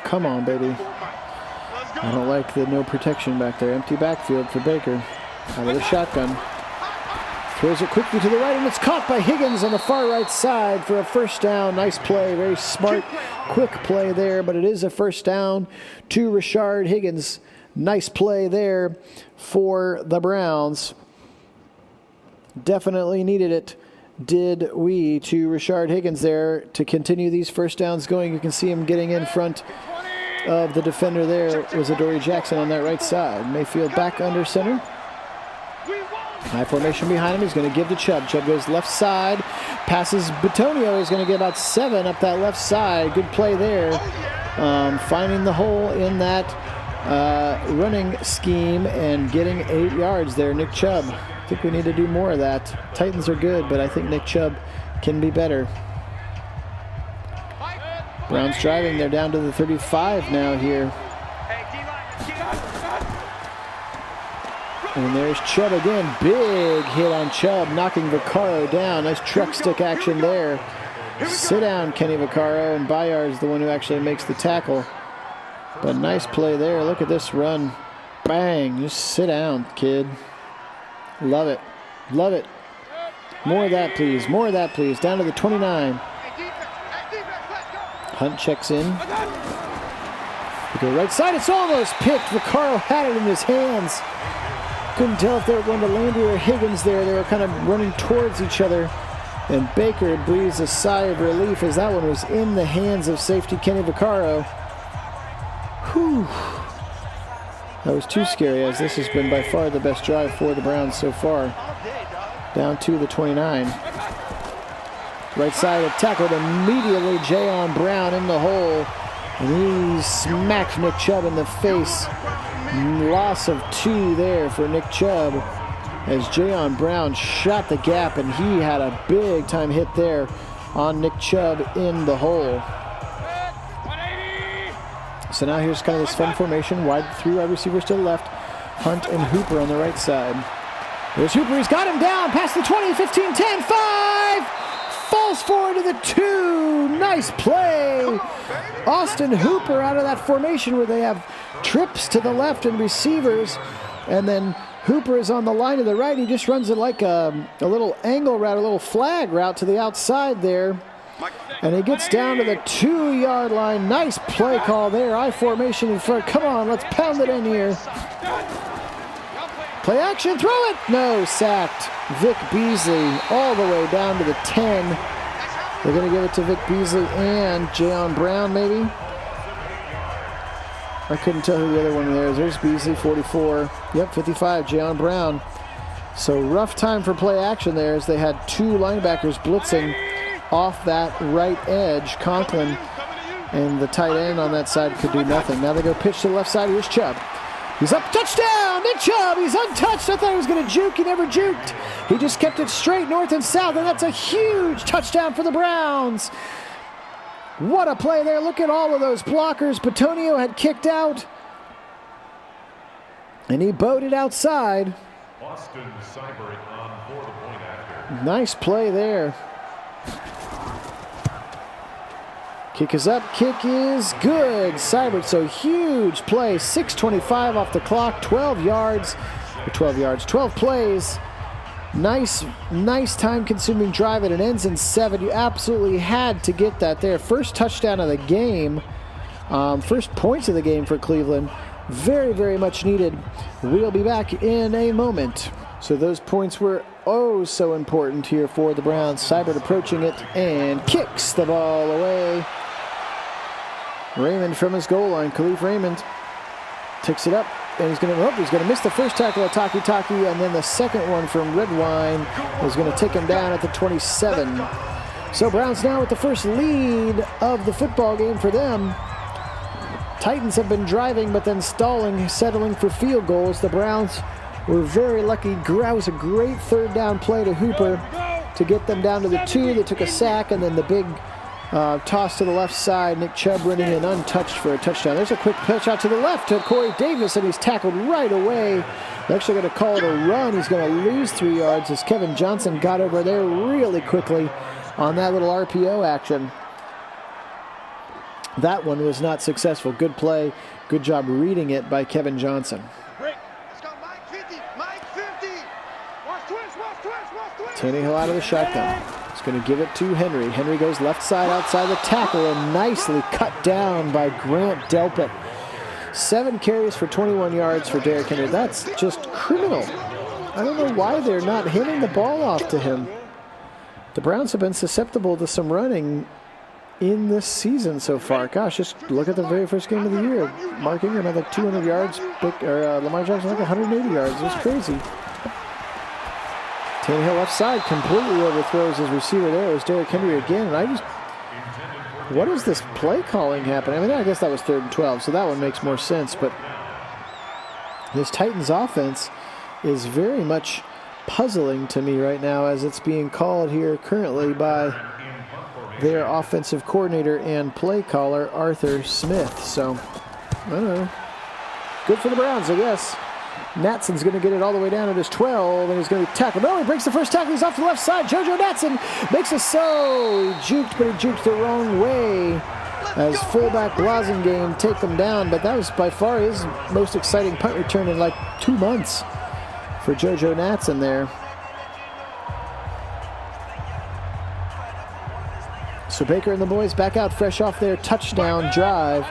Speaker 1: Come on, baby. I don't like the no protection back there. Empty backfield for Baker. Out of the shotgun. Throws it quickly to the right, and it's caught by Higgins on the far right side for a first down. Nice play, very smart, quick play there, but it is a first down to Rashard Higgins. Nice play there for the Browns. Definitely needed it, did we, to Rashard Higgins there to continue these first downs going. You can see him getting in front of the defender there. Was Adoree Jackson on that right side. Mayfield back under center. High formation behind him. He's going to give to Chubb. Chubb goes left side. Passes Bitonio. He's going to get about 7 up that left side. Good play there. Finding the hole in that running scheme and getting 8 yards there. Nick Chubb. I think we need to do more of that. Titans are good, but I think Nick Chubb can be better. Browns driving. They're down to the 35 now here. And there's Chubb again. Big hit on Chubb, knocking Vaccaro down. Nice truck stick action there. Sit down, Kenny Vaccaro, and Bayard's the one who actually makes the tackle. But nice play there. Look at this run. Bang. Just sit down, kid. Love it. Love it. More of that, please. More of that, please. Down to the 29. Hunt checks in. We go right side. It's almost picked. Vaccaro had it in his hands. Couldn't tell if they were going to Landry or Higgins there. They were kind of running towards each other. And Baker breathes a sigh of relief as that one was in the hands of safety Kenny Vaccaro. Whew. That was too scary, as this has been by far the best drive for the Browns so far. Down to the 29. Right side of tackled immediately. Jayon Brown in the hole. And he smacked Nick Chubb in the face. Loss of 2 there for Nick Chubb as Jayon Brown shot the gap, and he had a big time hit there on Nick Chubb in the hole. So now here's kind of this fun formation. 3 wide receivers to the left. Hunt and Hooper on the right side. There's Hooper. He's got him down past the 20, 15, 10, 5. Falls forward to the 2. Nice play. Austin Hooper out of that formation where they have trips to the left and receivers. And then Hooper is on the line to the right. He just runs it like a little angle route, a little flag route to the outside there. And he gets down to the 2-yard line. Nice play call there. I formation in front. Come on, let's pound it in here. Play action, throw it. No, sacked. Vic Beasley all the way down to the 10. They're going to give it to Vic Beasley and Jayon Brown, maybe. I couldn't tell who the other one there is. There's Beasley, 44. Yep, 55, Jayon Brown. So rough time for play action there as they had 2 linebackers blitzing off that right edge. Conklin and the tight end on that side could do nothing. Now they go pitch to the left side. Here's Chubb. He's up, touchdown! Nick Chubb, he's untouched. I thought he was going to juke. He never juked. He just kept it straight north and south, and that's a huge touchdown for the Browns. What a play there. Look at all of those blockers. Bitonio had kicked out, and he bowed it outside. Nice play there. Kick is up, kick is good. Seibert, so huge play. 6:25 off the clock, 12 plays. Nice time-consuming drive, and it ends in 7. You absolutely had to get that there. First touchdown of the game. First points of the game for Cleveland. Very, very much needed. We'll be back in a moment. So those points were oh so important here for the Browns. Seibert approaching it and kicks the ball away. Raymond from his goal line. Khalif Raymond takes it up, and he's going to miss the first tackle of Taki, and then the second one from Redwine is going to take him down at the 27. So Browns now with the first lead of the football game for them. Titans have been driving, but then stalling, settling for field goals. The Browns were very lucky. That was a great third down play to Hooper to get them down to the 2. They took a sack, and then the big toss to the left side. Nick Chubb running in untouched for a touchdown. There's a quick pitch out to the left to Corey Davis, and he's tackled right away. They're actually going to call it a run. He's going to lose 3 yards as Kevin Johnson got over there really quickly on that little RPO action. That one was not successful. Good play. Good job reading it by Kevin Johnson.
Speaker 2: Let's go, Mike 50. Mike 50. Watch twist.
Speaker 1: Tannehill out of the shotgun. He's going to give it to Henry. Henry goes left side outside the tackle and nicely cut down by Grant Delpit. 7 carries for 21 yards for Derrick Henry. That's just criminal. I don't know why they're not hitting the ball off to him. The Browns have been susceptible to some running in this season so far. Gosh, just look at the very first game of the year. Mark Ingram had like 200 yards, Lamar Jackson like 180 yards. It was crazy. Tannehill left side completely overthrows his receiver there. It was Derrick Henry again, and what is this play calling happening? I mean, I guess that was 3rd and 12, so that one makes more sense, but this Titans offense is very much puzzling to me right now as it's being called here currently by their offensive coordinator and play caller, Arthur Smith. So, I don't know. Good for the Browns, I guess. Natson's going to get it all the way down at his 12, and he's going to be tackled. No, he breaks the first tackle. He's off to the left side. JoJo Natson makes a so. He juked, but he juked the wrong way as fullback Blasingame take him down. But that was by far his most exciting punt return in like 2 months for JoJo Natson there. So Baker and the boys back out fresh off their touchdown drive.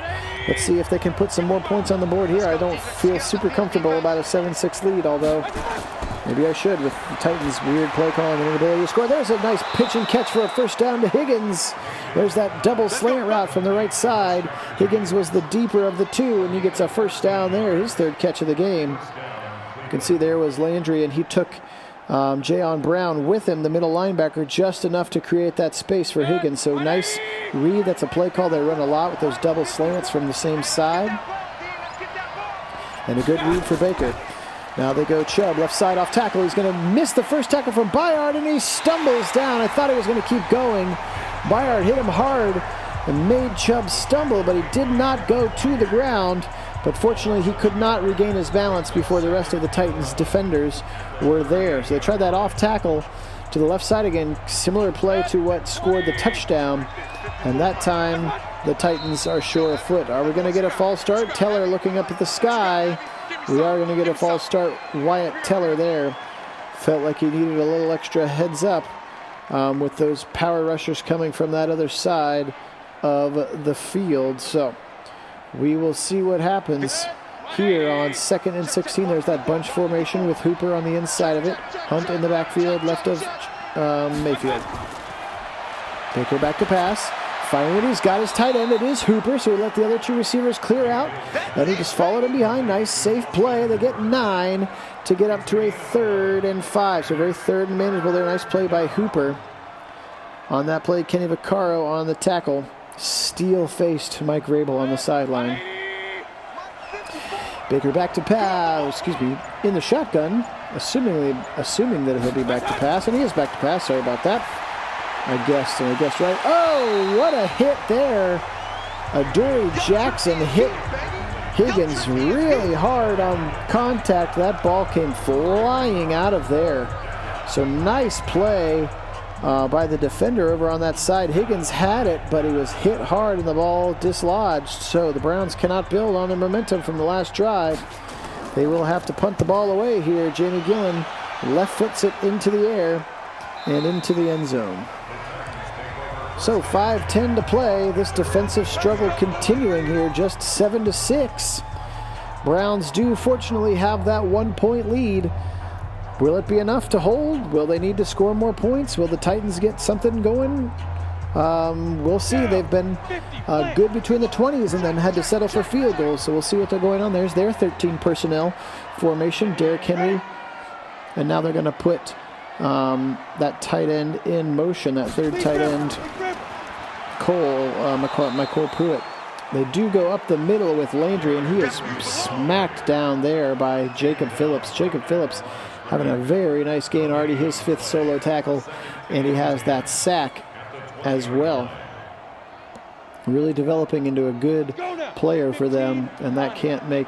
Speaker 1: Let's see if they can put some more points on the board here. I don't feel super comfortable about a 7-6 lead, although maybe I should with the Titans' weird play calling and inability to score. There's a nice pitch and catch for a first down to Higgins. There's that double slant route from the right side. Higgins was the deeper of the two, and he gets a first down there, his 3rd catch of the game. You can see there was Landry, and he took Jayon Brown with him, the middle linebacker, just enough to create that space for Higgins. So nice read. That's a play call they run a lot with those double slants from the same side. And a good read for Baker. Now they go Chubb, left side off tackle. He's going to miss the first tackle from Byard, and he stumbles down. I thought he was going to keep going. Byard hit him hard and made Chubb stumble, but he did not go to the ground. But fortunately, he could not regain his balance before the rest of the Titans' defenders were there. So they tried that off tackle to the left side again. Similar play to what scored the touchdown. And that time, the Titans are sure of foot. Are we going to get a false start? Teller looking up at the sky. We are going to get a false start. Wyatt Teller there felt like he needed a little extra heads up with those power rushers coming from that other side of the field. So we will see what happens here on 2nd and 16. There's that bunch formation with Hooper on the inside of it. Hunt in the backfield, left of Mayfield. Baker back to pass. Finally, he's got his tight end. It is Hooper, so he let the other 2 receivers clear out. And he just followed him behind. Nice, safe play. They get 9 to get up to a 3rd and 5. So very 3rd and manageable there. Nice play by Hooper. On that play, Kenny Vaccaro on the tackle. Steel-faced Mike Vrabel on the sideline. Baker back to pass, in the shotgun, assuming that he'll be back to pass, and he is back to pass. Sorry about that. I guessed right. Oh, what a hit there. Adoree Jackson hit Higgins really hard on contact. That ball came flying out of there. So nice play by the defender over on that side. Higgins had it, but he was hit hard and the ball dislodged. So the Browns cannot build on the momentum from the last drive. They will have to punt the ball away here. Jamie Gillen left foots it into the air and into the end zone. So 5:10 to play. This defensive struggle continuing here, just 7-6. Browns do fortunately have that 1-point lead. Will it be enough to hold? Will they need to score more points? Will the Titans get something going? We'll see. They've been good between the 20s and then had to settle for field goals. So we'll see what they're going on. There's their 13 personnel formation. Derrick Henry. And now they're going to put that tight end in motion, that 3rd tight end, Michael Pruitt. They do go up the middle with Landry, and he is smacked down there by Jacob Phillips. Jacob Phillips having a very nice gain, already his 5th solo tackle, and he has that sack as well. Really developing into a good player for them, and that can't make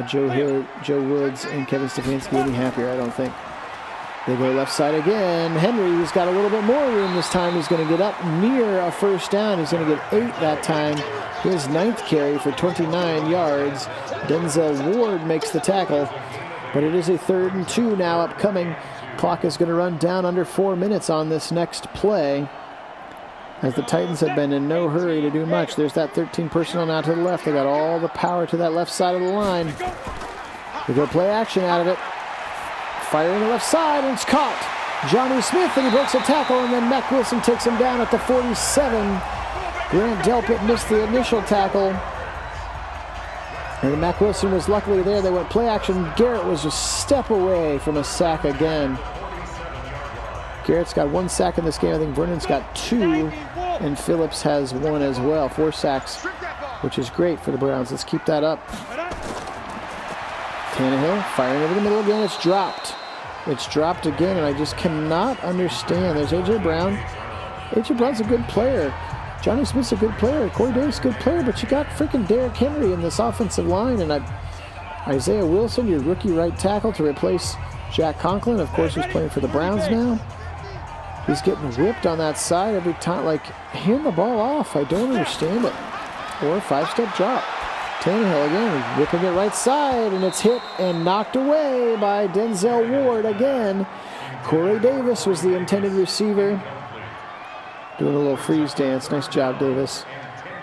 Speaker 1: Joe Woods and Kevin Stefanski any happier, I don't think. They go left side again. Henry's got a little bit more room this time. He's going to get up near a first down. He's going to get 8 that time. His 9th carry for 29 yards. Denzel Ward makes the tackle. But it is a 3rd and 2 now upcoming. clock is going to run down under 4 minutes on this next play, as the Titans have been in no hurry to do much. There's that 13 personnel now to the left. They got all the power to that left side of the line. They go play action out of it. Firing the left side, and it's caught. Johnny Smith, and he breaks a tackle, and then Mac Wilson takes him down at the 47. Grant Delpit missed the initial tackle. And Mac Wilson was luckily there. They went play action. Garrett was a step away from a sack again. Garrett's got 1 sack in this game. I think Vernon's got 2, and Phillips has 1 as well. 4 sacks, which is great for the Browns. Let's keep that up. Tannehill firing over the middle again. It's dropped. It's dropped again, and I just cannot understand. There's A.J. Brown. A.J. Brown's a good player. Johnny Smith's a good player. Corey Davis, good player, but you got freaking Derrick Henry in this offensive line, and Isaiah Wilson, your rookie right tackle, to replace Jack Conklin, of course, who's playing for the Browns now. He's getting whipped on that side every time. Like, hand the ball off. I don't understand it. Or 5-step drop. Tannehill again, whipping it right side, and it's hit and knocked away by Denzel Ward again. Corey Davis was the intended receiver. Doing a little freeze dance. Nice job, Davis.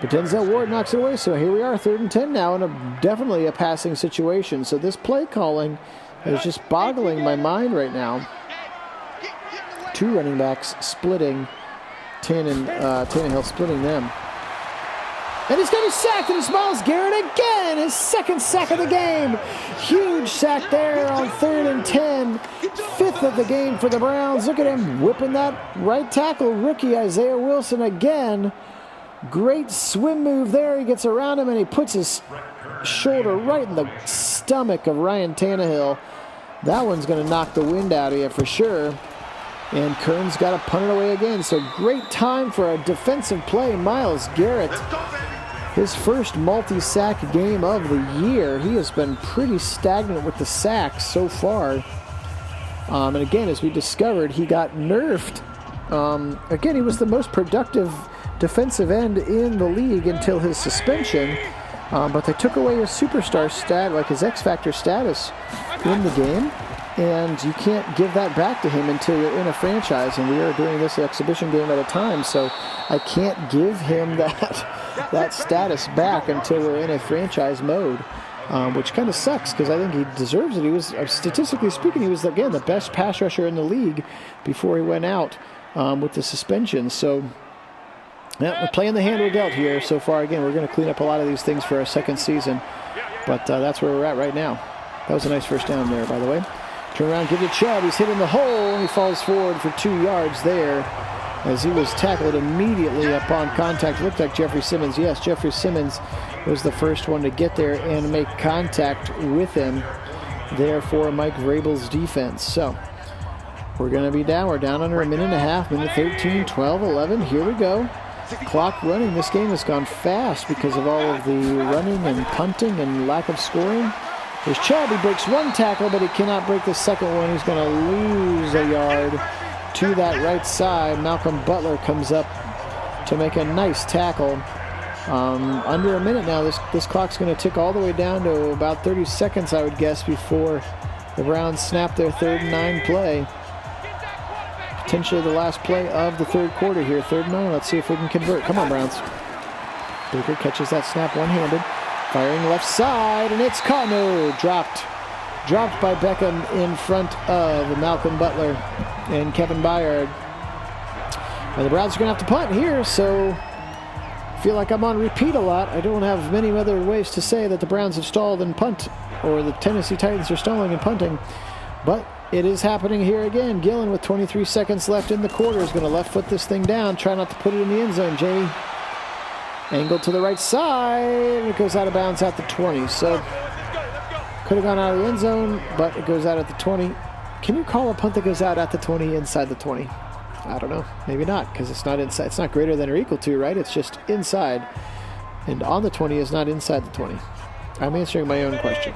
Speaker 1: But Denzel Ward knocks it away, so here we are, 3rd and 10 now, and definitely a passing situation. So this play calling is just boggling my mind right now. 2 running backs splitting, Tannehill splitting them. And he's got his sack, and it's Myles Garrett again, his 2nd sack of the game. Huge sack there on 3rd and 10. 5th of the game for the Browns. Look at him whipping that right tackle, rookie Isaiah Wilson again. Great swim move there. He gets around him, and he puts his shoulder right in the stomach of Ryan Tannehill. That one's going to knock the wind out of you for sure. And Kern's got to punt it away again. So great time for a defensive play. Myles Garrett, his first multi-sack game of the year. He has been pretty stagnant with the sacks so far. And again, as we discovered, he got nerfed. Again, he was the most productive defensive end in the league until his suspension. But they took away his superstar stat, like his X-Factor status in the game. And you can't give that back to him until you're in a franchise. And we are doing this exhibition game at a time, so I can't give him that status back until we're in a franchise mode, which kind of sucks because I think he deserves it. He was, statistically speaking, he was, again, the best pass rusher in the league before he went out with the suspension. So yeah, we're playing the hand we're dealt here so far. Again, we're going to clean up a lot of these things for our 2nd season, but that's where we're at right now. That was a nice first down there, by the way. Turn around, give it to Chubb. He's hit in the hole, and he falls forward for 2 yards there as he was tackled immediately upon contact. It looked like Jeffrey Simmons. Yes, Jeffrey Simmons was the first one to get there and make contact with him there for Mike Vrabel's defense. So we're going to be down. We're down under a minute and a half, minute 13, 12, 11. Here we go. Clock running. This game has gone fast because of all of the running and punting and lack of scoring. There's Chubb. He breaks 1 tackle, but he cannot break the 2nd one. He's going to lose a yard to that right side. Malcolm Butler comes up to make a nice tackle. Under a minute now. This clock's going to tick all the way down to about 30 seconds, I would guess, before the Browns snap their 3rd and 9 play. Potentially the last play of the 3rd quarter here. 3rd and 9. Let's see if we can convert. Come on, Browns. Baker catches that snap one-handed. Firing left side, and it's caught. No, dropped by Beckham in front of Malcolm Butler and Kevin Byard. And the Browns are going to have to punt here, so I feel like I'm on repeat a lot. I don't have many other ways to say that the Browns have stalled in punt, or the Tennessee Titans are stalling in punting. But it is happening here again. Gillen, with 23 seconds left in the quarter, is going to left foot this thing down. Try not to put it in the end zone, Jay. Angled to the right side, and it goes out of bounds at the 20. So, could have gone out of the end zone, but it goes out at the 20. Can you call a punt that goes out at the 20 inside the 20? I don't know. Maybe not, because it's not inside. It's not greater than or equal to, right? It's just inside. And on the 20 is not inside the 20. I'm answering my own question.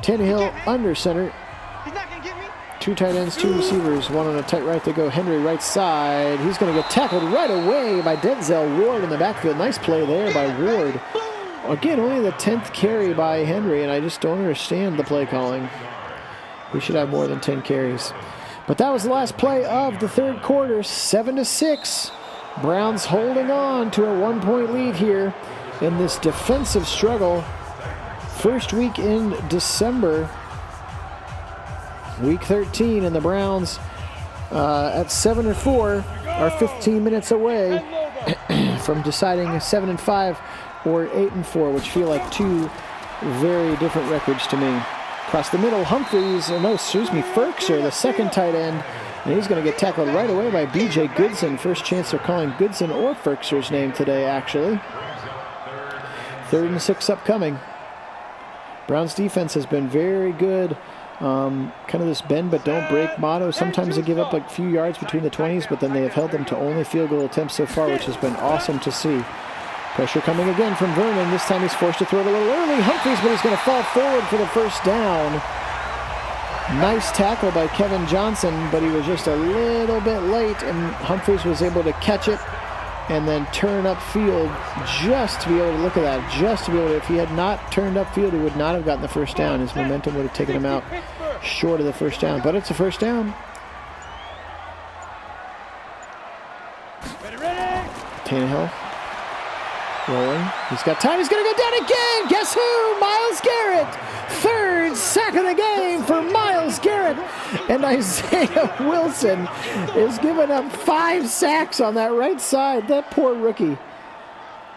Speaker 1: Tannehill under center. 2 tight ends, 2 receivers, 1 on a tight right. They go Henry right side. He's going to get tackled right away by Denzel Ward in the backfield. Nice play there by Ward. Again, only the 10th carry by Henry, and I just don't understand the play calling. He should have more than 10 carries. But that was the last play of the third quarter, 7-6. Browns holding on to a 1-point lead here in this defensive struggle. First week in December, week 13, and the Browns at 7-4 are 15 minutes away from deciding 7-5 or 8-4, which feel like two very different records to me. Across the middle, Firkser, the second tight end, and he's going to get tackled right away by B.J. Goodson. First chance they're calling Goodson or Firkser's name today, actually. 3rd and 6 upcoming. Browns defense has been very good. Kind of this bend but don't break motto. Sometimes they give up like a few yards between the 20s, but then they have held them to only field goal attempts so far, which has been awesome to see. Pressure coming again from Vernon. This time he's forced to throw it a little early. Humphries, but he's going to fall forward for the first down. Nice tackle by Kevin Johnson, but he was just a little bit late, and Humphries was able to catch it and then turn upfield just to be able to look at that. Just to be able to, if he had not turned upfield, he would not have gotten the first down. His momentum would have taken him out short of the first down, but it's a first down. Tannehill rolling. He's got time. He's going to go down again. Guess who? Myles Garrett. 3rd sack of the game for Myles Garrett. And Isaiah Wilson is giving up 5 sacks on that right side. That poor rookie.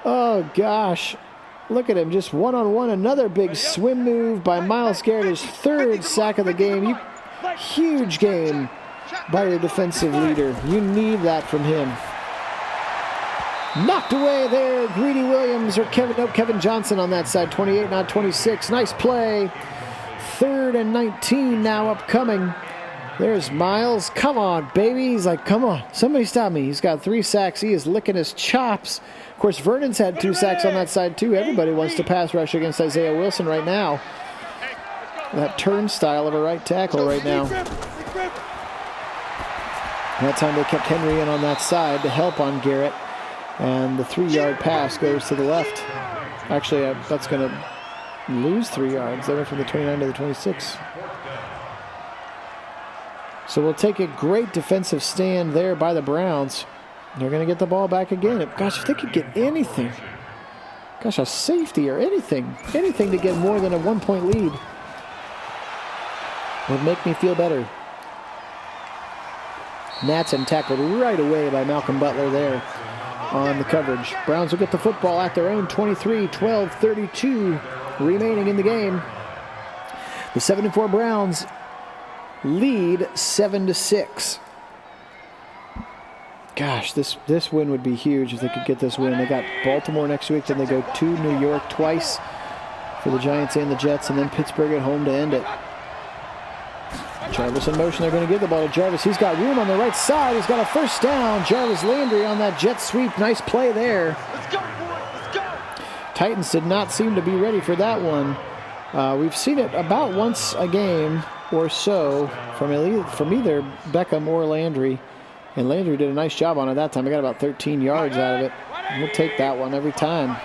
Speaker 1: Oh, gosh. Look at him. Just one-on-one. Another big swim move by Myles Garrett. His 3rd sack of the game. Huge game by your defensive leader. You need that from him. Knocked away there, Greedy Williams or Kevin Johnson on that side. 28, not 26. Nice play. 3rd and 19 now upcoming. There's Myles. Come on, baby. He's like, come on. Somebody stop me. He's got 3 sacks. He is licking his chops. Of course, Vernon's had 2 sacks on that side, too. Everybody wants to pass rush against Isaiah Wilson right now. That turnstile of a right tackle right now. That time they kept Henry in on that side to help on Garrett. And the 3-yard pass goes to the left. Actually, that's going to lose 3 yards. They went from the 29 to the 26. So we'll take a great defensive stand there by the Browns. They're going to get the ball back again. Gosh, if they could get anything. Gosh, a safety or anything. Anything to get more than a 1-point lead would make me feel better. Natson tackled right away by Malcolm Butler there on the coverage. Browns will get the football at their own 23, 12-32 remaining in the game. The 7-4 Browns lead 7-6. Gosh, this win would be huge if they could get this win. They got Baltimore next week, then they go to New York twice for the Giants and the Jets, and then Pittsburgh at home to end it. Jarvis in motion. They're going to give the ball to Jarvis. He's got room on the right side. He's got a first down. Jarvis Landry on that jet sweep. Nice play there. Let's go, boy. Let's go. Titans did not seem to be ready for that one. We've seen it about once a game or so from either Beckham or Landry. And Landry did a nice job on it that time. He got about 13 yards out of it. We'll take that one every time.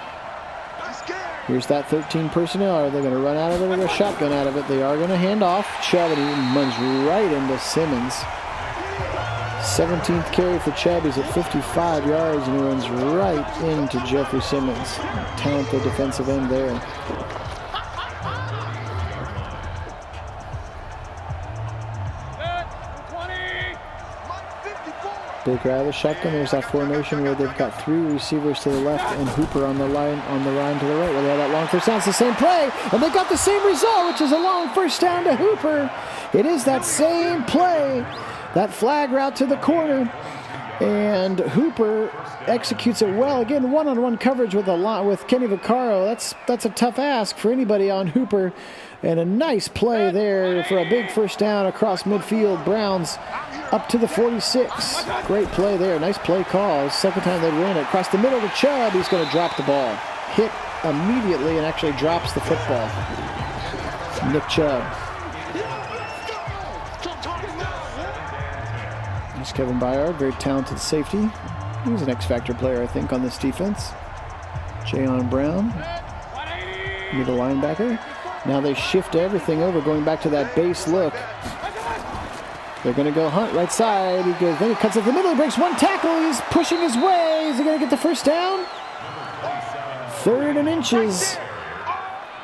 Speaker 1: Here's that 13 personnel. Are they going to run out of it or go shotgun out of it? They are going to hand off. Chubb, and he runs right into Simmons. 17th carry for Chubb. He's at 55 yards, and he runs right into Jeffrey Simmons. Talented defensive end there. Baker out of the shotgun. There's that formation where they've got 3 receivers to the left and Hooper on the line to the right. Well, they had that long first down. It's the same play, and they got the same result, which is a long first down to Hooper. It is that same play, that flag route to the corner, and Hooper executes it well. Again, one-on-one coverage with Kenny Vaccaro. That's a tough ask for anybody on Hooper, and a nice play there for a big first down across midfield. Browns up to the 46. Great play there. Nice play call. Second time they ran it. Across the middle to Chubb. He's going to drop the ball. Hit immediately and actually drops the football. Nick Chubb. There's Kevin Byard. Very talented safety. He's an X-Factor player, I think, on this defense. Jayon Brown. Middle linebacker. Now they shift everything over, going back to that base look. They're going to go Hunt right side. He goes, then he cuts up the middle. He breaks one tackle. He's pushing his way. Is he going to get the first down? 3rd and inches.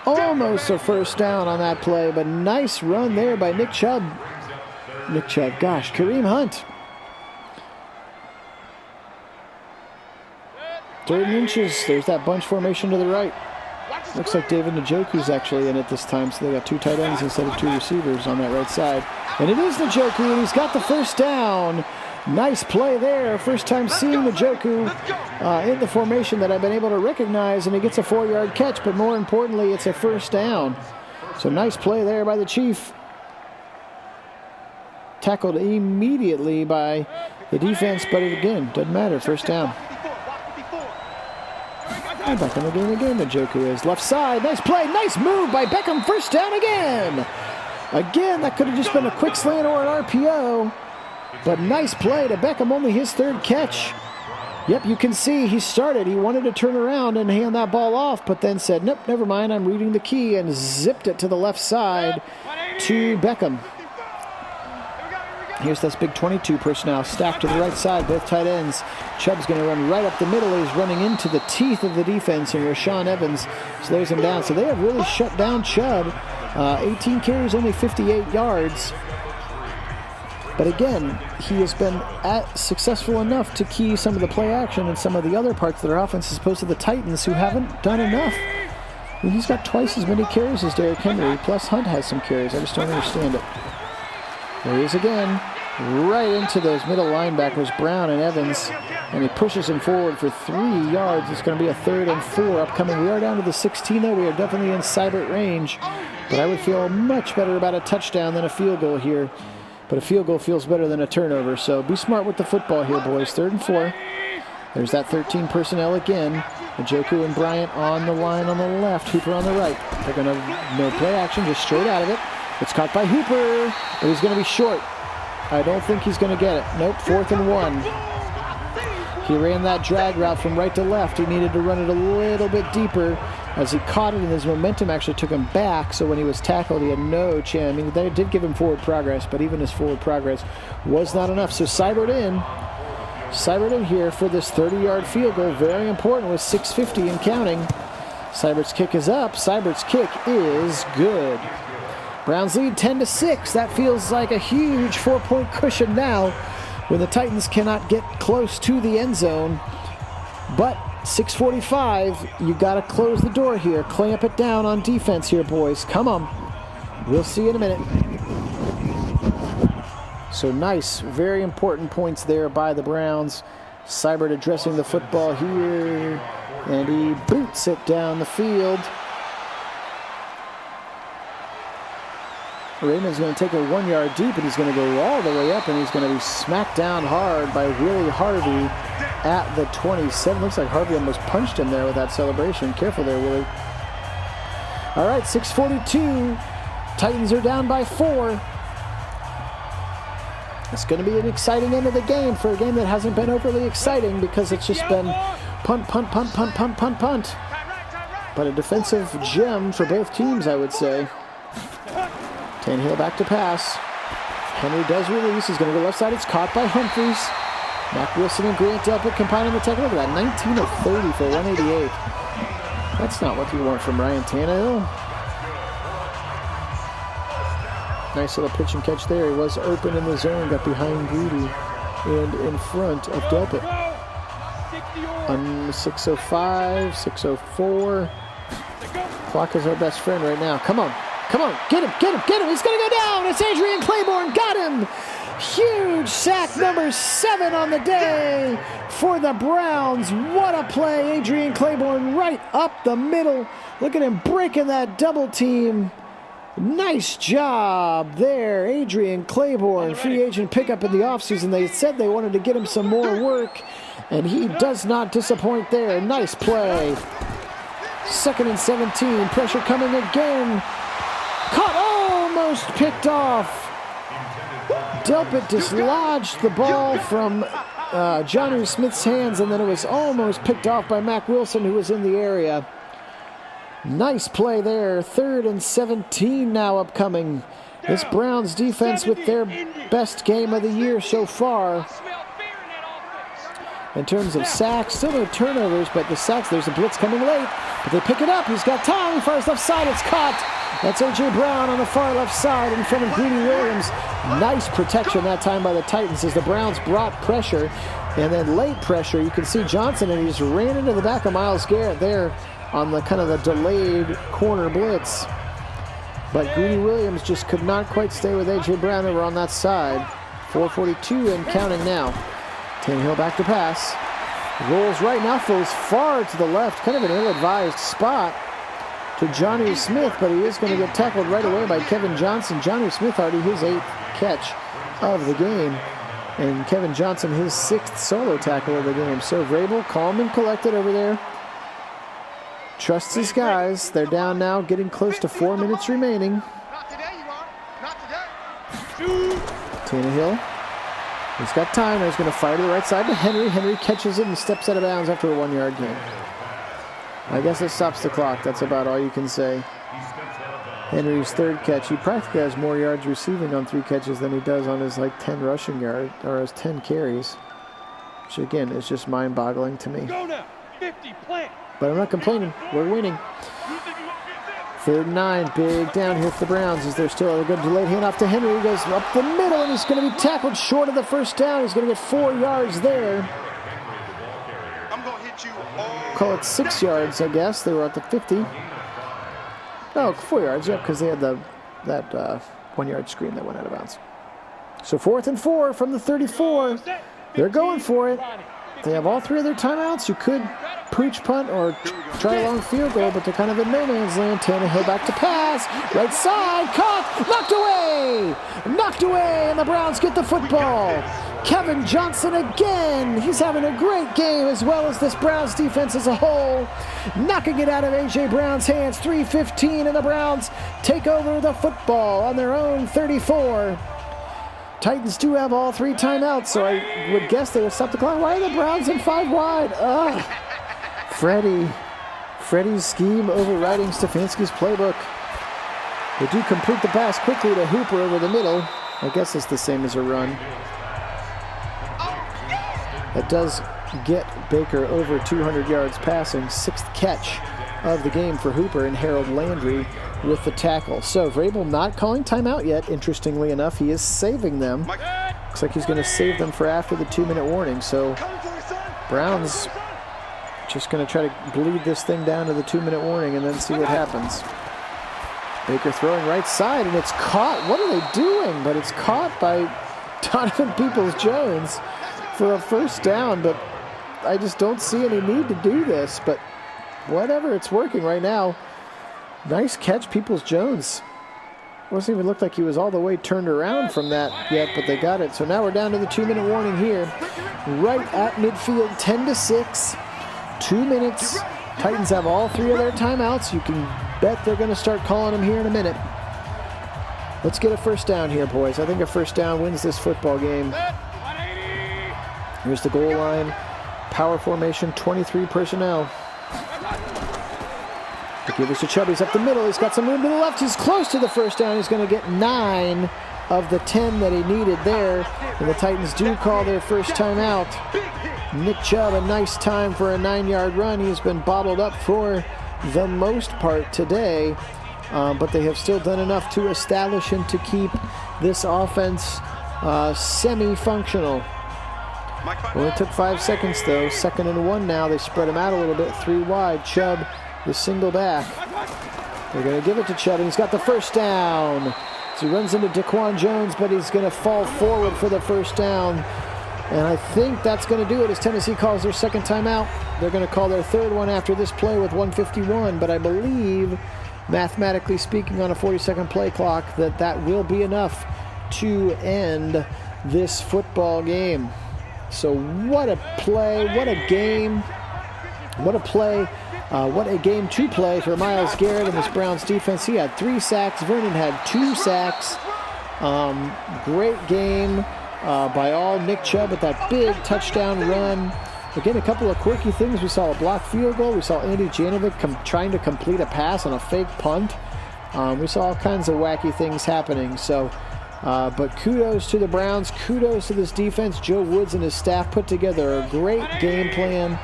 Speaker 1: Almost a first down on that play, but nice run there by Nick Chubb. Kareem Hunt. 3rd and inches. There's that bunch formation to the right. Looks like David Njoku's actually in it this time, so they got 2 tight ends instead of 2 receivers on that right side. And it is Njoku, and he's got the first down. Nice play there. First time seeing Njoku in the formation that I've been able to recognize, and he gets a 4-yard catch, but more importantly, it's a first down. So nice play there by the Chief. Tackled immediately by the defense, but again, doesn't matter. First down. And back in the game again, Njoku is left side. Nice play, nice move by Beckham. First down again. Again, that could have just been a quick slant or an RPO. But nice play to Beckham, only his 3rd catch. Yep, you can see he started. He wanted to turn around and hand that ball off, but then said, nope, never mind, I'm reading the key, and zipped it to the left side to Beckham. Here's this big 22 personnel stacked to the right side, both tight ends. Chubb's going to run right up the middle. He's running into the teeth of the defense, and Rashaan Evans slows him down. So they have really shut down Chubb. 18 carries, only 58 yards. But again, he has been successful enough to key some of the play action and some of the other parts of their offense, as opposed to the Titans, who haven't done enough. I mean, he's got twice as many carries as Derrick Henry, plus Hunt has some carries. I just don't understand it. There he is again, right into those middle linebackers, Brown and Evans, and he pushes him forward for 3 yards. It's going to be a 3rd and 4 upcoming. We are down to the 16, though. We are definitely in Seibert range, but I would feel much better about a touchdown than a field goal here. But a field goal feels better than a turnover, so be smart with the football here, boys. 3rd and 4. There's that 13 personnel again. Njoku and Bryant on the line on the left, Hooper on the right. They're going to no play action, just straight out of it. It's caught by Hooper, but he's going to be short. I don't think he's going to get it. Nope, 4th and 1. He ran that drag route from right to left. He needed to run it a little bit deeper as he caught it, and his momentum actually took him back, so when he was tackled, he had no chance. I mean, they did give him forward progress, but even his forward progress was not enough. So Seibert in here for this 30-yard field goal. Very important with 6:50 and counting. Seibert's kick is up. Seibert's kick is good. Browns lead 10-6. That feels like a huge 4-point cushion now when the Titans cannot get close to the end zone. But 6:45, you got to close the door here. Clamp it down on defense here, boys. Come on. We'll see you in a minute. So nice, very important points there by the Browns. Seibert addressing the football here, and he boots it down the field. Raymond's going to take it 1 yard deep, and he's going to go all the way up, and he's going to be smacked down hard by Willie Harvey at the 27. Looks like Harvey almost punched him there with that celebration. Careful there, Willie. All right, 6:42. Titans are down by 4. It's going to be an exciting end of the game for a game that hasn't been overly exciting because it's just been punt, punt, punt, punt, punt, punt, punt. But a defensive gem for both teams, I would say. Tannehill back to pass. Henry does release. He's going to go left side. It's caught by Humphries. Mack Wilson and Grant Delpit combining the tackle. Look at that, 19 of 30 for 188. That's not what you want from Ryan Tannehill. Nice little pitch and catch there. He was open in the zone, got behind Greedy and in front of Delpit. On 6:05, 6:04. Clock is our best friend right now. Come on. Come on, get him, get him, get him. He's going to go down. It's Adrian Claiborne. Got him. Huge sack number 7 on the day for the Browns. What a play. Adrian Claiborne right up the middle. Look at him breaking that double team. Nice job there. Adrian Claiborne, free agent pickup in the offseason. They said they wanted to get him some more work, and he does not disappoint there. Nice play. 2nd and 17. Pressure coming again. Caught, almost picked off. Delpit dislodged the ball from Johnny Smith's hands, and then it was almost picked off by Mack Wilson, who was in the area. Nice play there. 3rd and 17 now upcoming. This Browns defense with their best game of the year so far. In terms of sacks, still no turnovers, but the sacks, there's a blitz coming late. But they pick it up. He's got time. He fires left side. It's caught. That's A.J. Brown on the far left side in front of Greedy Williams. Nice protection that time by the Titans as the Browns brought pressure. And then late pressure, you can see Johnson, and he just ran into the back of Myles Garrett there on the kind of the delayed corner blitz. But Greedy Williams just could not quite stay with A.J. Brown over on that side. 4:42 and counting now. Tannehill back to pass. Rolls right now, throws far to the left. Kind of an ill-advised spot to Johnny Smith, but he is going to get tackled right away by Kevin Johnson. Johnny Smith already his 8th catch of the game. And Kevin Johnson his 6th solo tackle of the game. So Vrabel calm and collected over there. Trusts his guys. They're down now, getting close to 4 minutes remaining.
Speaker 2: Not today, you are. Not today.
Speaker 1: Tannehill. He's got time. He's going to fire to the right side to Henry. Henry catches it and steps out of bounds after a 1-yard gain. I guess it stops the clock. That's about all you can say. Henry's 3rd catch. He practically has more yards receiving on 3 catches than he does on his 10 rushing yards or his 10 carries. Which again is just mind-boggling to me.
Speaker 2: Go now. 50 plant.
Speaker 1: But I'm not complaining. We're winning. 3rd and 9. Big down here for the Browns as they're still a good delayed handoff to Henry. He goes up the middle and he's going to be tackled short of the first down. He's going to get 4 yards there.
Speaker 2: I'm going to hit you all.
Speaker 1: Call it 6 yards, I guess. They were at the 50. Oh, 4 yards, yep, because they had that 1-yard screen that went out of bounds. So 4th and 4 from the 34. They're going for it. They have all 3 of their timeouts. You could pooch punt or try a long field goal, but they're kind of in no man's land. Tannehill back to pass. Right side, caught, knocked away, and the Browns get the football. Kevin Johnson again. He's having a great game as well as this Browns defense as a whole. Knocking it out of A.J. Brown's hands. 3:15, and the Browns take over the football on their own 34. Titans do have all 3 timeouts, so I would guess they would stop the clock. Why are the Browns in 5 wide? Ugh. Freddie's scheme overriding Stefanski's playbook. They do complete the pass quickly to Hooper over the middle. I guess it's the same as a run. That does get Baker over 200 yards passing. 6th catch of the game for Hooper and Harold Landry with the tackle. So Vrabel not calling timeout yet. Interestingly enough, he is saving them. Looks like he's going to save them for after the 2-minute warning. So Browns just going to try to bleed this thing down to the 2-minute warning and then see what happens. Baker throwing right side, and it's caught. What are they doing? But it's caught by Donovan Peoples-Jones for a first down. But I just don't see any need to do this. But whatever, it's working right now. Nice catch, Peoples-Jones. Wasn't even look like he was all the way turned around from that yet, but they got it. So now we're down to the 2-minute warning here. Right at midfield, 10-6. 2 minutes. Titans have all 3 of their timeouts. You can bet they're going to start calling them here in a minute. Let's get a first down here, boys. I think a first down wins this football game. Here's the goal line. Power formation, 23 personnel. They give us to Chubb. He's up the middle. He's got some room to the left. He's close to the first down. He's going to get 9 of the 10 that he needed there. And the Titans do call their first timeout. Nick Chubb, a nice time for a 9-yard run. He's been bottled up for the most part today. But they have still done enough to establish and to keep this offense semi-functional. Only took 5 seconds, though. 2nd and 1 now. They spread him out a little bit. 3 wide. Chubb, the single back. They're going to give it to Chubb, and he's got the first down. So he runs into Daquan Jones, but he's going to fall forward for the first down. And I think that's going to do it as Tennessee calls their 2nd timeout. They're going to call their 3rd one after this play with 1:51, but I believe, mathematically speaking, on a 40-second play clock, that will be enough to end this football game. So what a play, what a game, what a play. What a game to play for Myles Garrett and this Browns defense. He had 3 sacks. Vernon had 2 sacks. Great game by all. Nick Chubb with that big touchdown run. again, a couple of quirky things. We saw a blocked field goal. We saw Andy Janovic trying to complete a pass on a fake punt. We saw all kinds of wacky things happening. So, but kudos to the Browns. Kudos to this defense. Joe Woods and his staff put together a great game plan.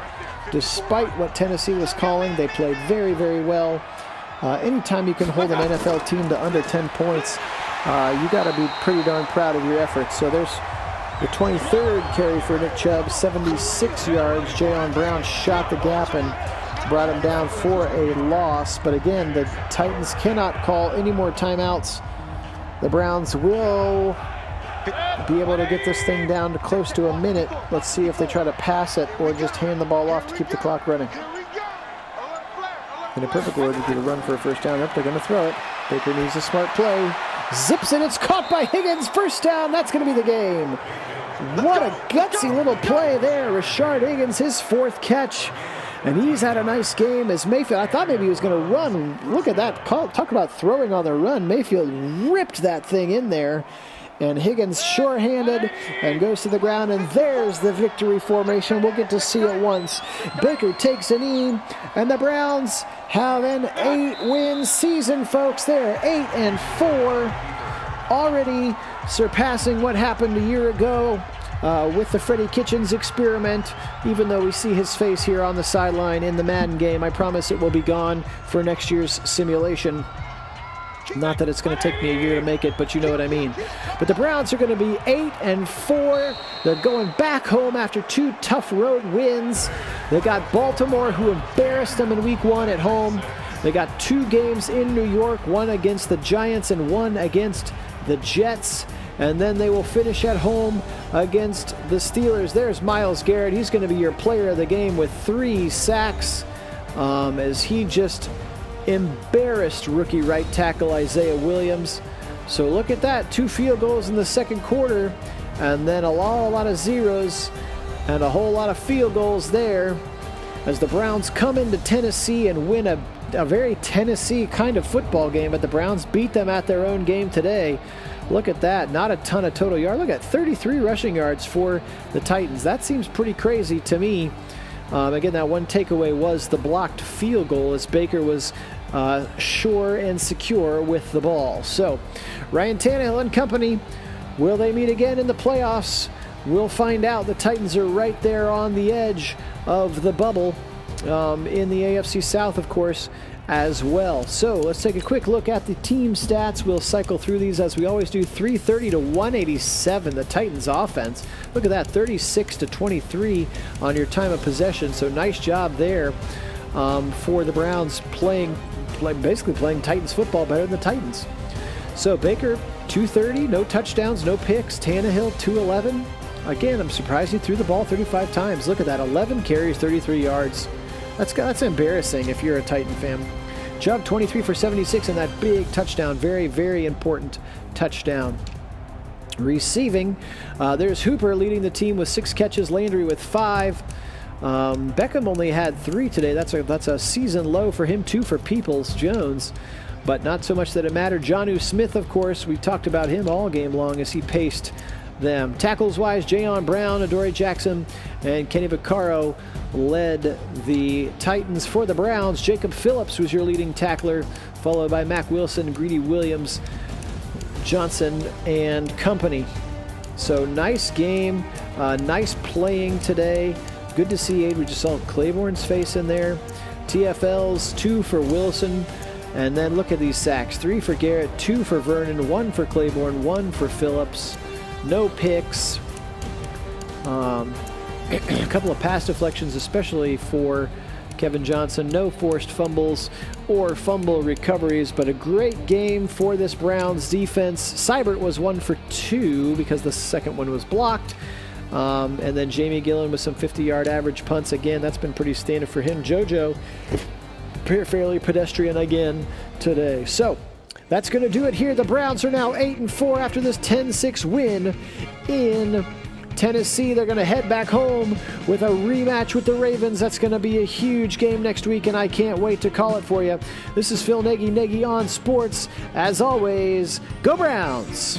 Speaker 1: Despite what Tennessee was calling, they played very, very well. Anytime you can hold an NFL team to under 10 points, you got to be pretty darn proud of your efforts. So there's the 23rd carry for Nick Chubb, 76 yards. Jayon Brown shot the gap and brought him down for a loss. But again, the Titans cannot call any more timeouts. The Browns will be able to get this thing down to close to a minute. Let's see if they try to pass it or just hand the ball off to keep the clock running. In a perfect world, you could run for a first down. Up, they're going to throw it. Baker needs a smart play. Zips it. It's caught by Higgins. First down. That's going to be the game. What a gutsy little play there. Rashard Higgins, his 4th catch. And he's had a nice game as Mayfield. I thought maybe he was going to run. Look at that. Talk about throwing on the run. Mayfield ripped that thing in there. And Higgins sure-handed and goes to the ground, and there's the victory formation. We'll get to see it once. Baker takes a knee, and the Browns have an 8-win season, folks. They're 8-4, already surpassing what happened a year ago with the Freddie Kitchens experiment. Even though we see his face here on the sideline in the Madden game, I promise it will be gone for next year's simulation. Not that it's going to take me a year to make it, but you know what I mean. But the Browns are going to be 8-4. They're going back home after 2 tough road wins. They got Baltimore, who embarrassed them in week 1 at home. They got 2 games in New York, 1 against the Giants and 1 against the Jets. And then they will finish at home against the Steelers. There's Myles Garrett. He's going to be your player of the game with 3 sacks as he just embarrassed rookie right tackle Isaiah Williams. So look at that, 2 field goals in the second quarter, and then a lot of zeros and a whole lot of field goals there as the Browns come into Tennessee and win a very Tennessee kind of football game. But the Browns beat them at their own game today. Look at that, not a ton of total yards. Look at 33 rushing yards for the Titans. That seems pretty crazy to me. Again, that one takeaway was the blocked field goal as Baker was sure and secure with the ball. So, Ryan Tannehill and company, will they meet again in the playoffs? We'll find out. The Titans are right there on the edge of the bubble in the AFC South, of course, as well. So, let's take a quick look at the team stats. We'll cycle through these as we always do. 330 to 187, the Titans offense. Look at that, 36 to 23 on your time of possession. So, nice job there for the Browns basically playing Titans football better than the Titans. So Baker, 230, no touchdowns, no picks. Tannehill, 211. Again, I'm surprised he threw the ball 35 times. Look at that, 11 carries, 33 yards. That's embarrassing if you're a Titan fan. Chubb, 23 for 76, and that big touchdown, very, very important touchdown. Receiving, there's Hooper leading the team with 6 catches, Landry with 5. Beckham only had 3 today. That's a season low for him, 2 for Peoples-Jones, but not so much that it mattered. Jonnu Smith, of course, we talked about him all game long as he paced them. Tackles-wise, Jayon Brown, Adoree Jackson, and Kenny Vaccaro led the Titans. For the Browns, Jacob Phillips was your leading tackler, followed by Mack Wilson, Greedy Williams, Johnson, and company. So nice game, nice playing today. Good to see Aid. We just saw Claiborne's face in there. TFLs, 2 for Wilson. And then look at these sacks. 3 for Garrett, 2 for Vernon, 1 for Claiborne, 1 for Phillips. No picks. A couple of pass deflections, especially for Kevin Johnson. No forced fumbles or fumble recoveries, but a great game for this Browns defense. Seibert was 1 for 2 because the second one was blocked. And then Jamie Gillen with some 50-yard average punts. Again, that's been pretty standard for him. JoJo, fairly pedestrian again today. So that's going to do it here. The Browns are now 8-4 after this 10-6 win in Tennessee. They're going to head back home with a rematch with the Ravens. That's going to be a huge game next week, and I can't wait to call it for you. This is Phil Nagy on Sports. As always, go Browns!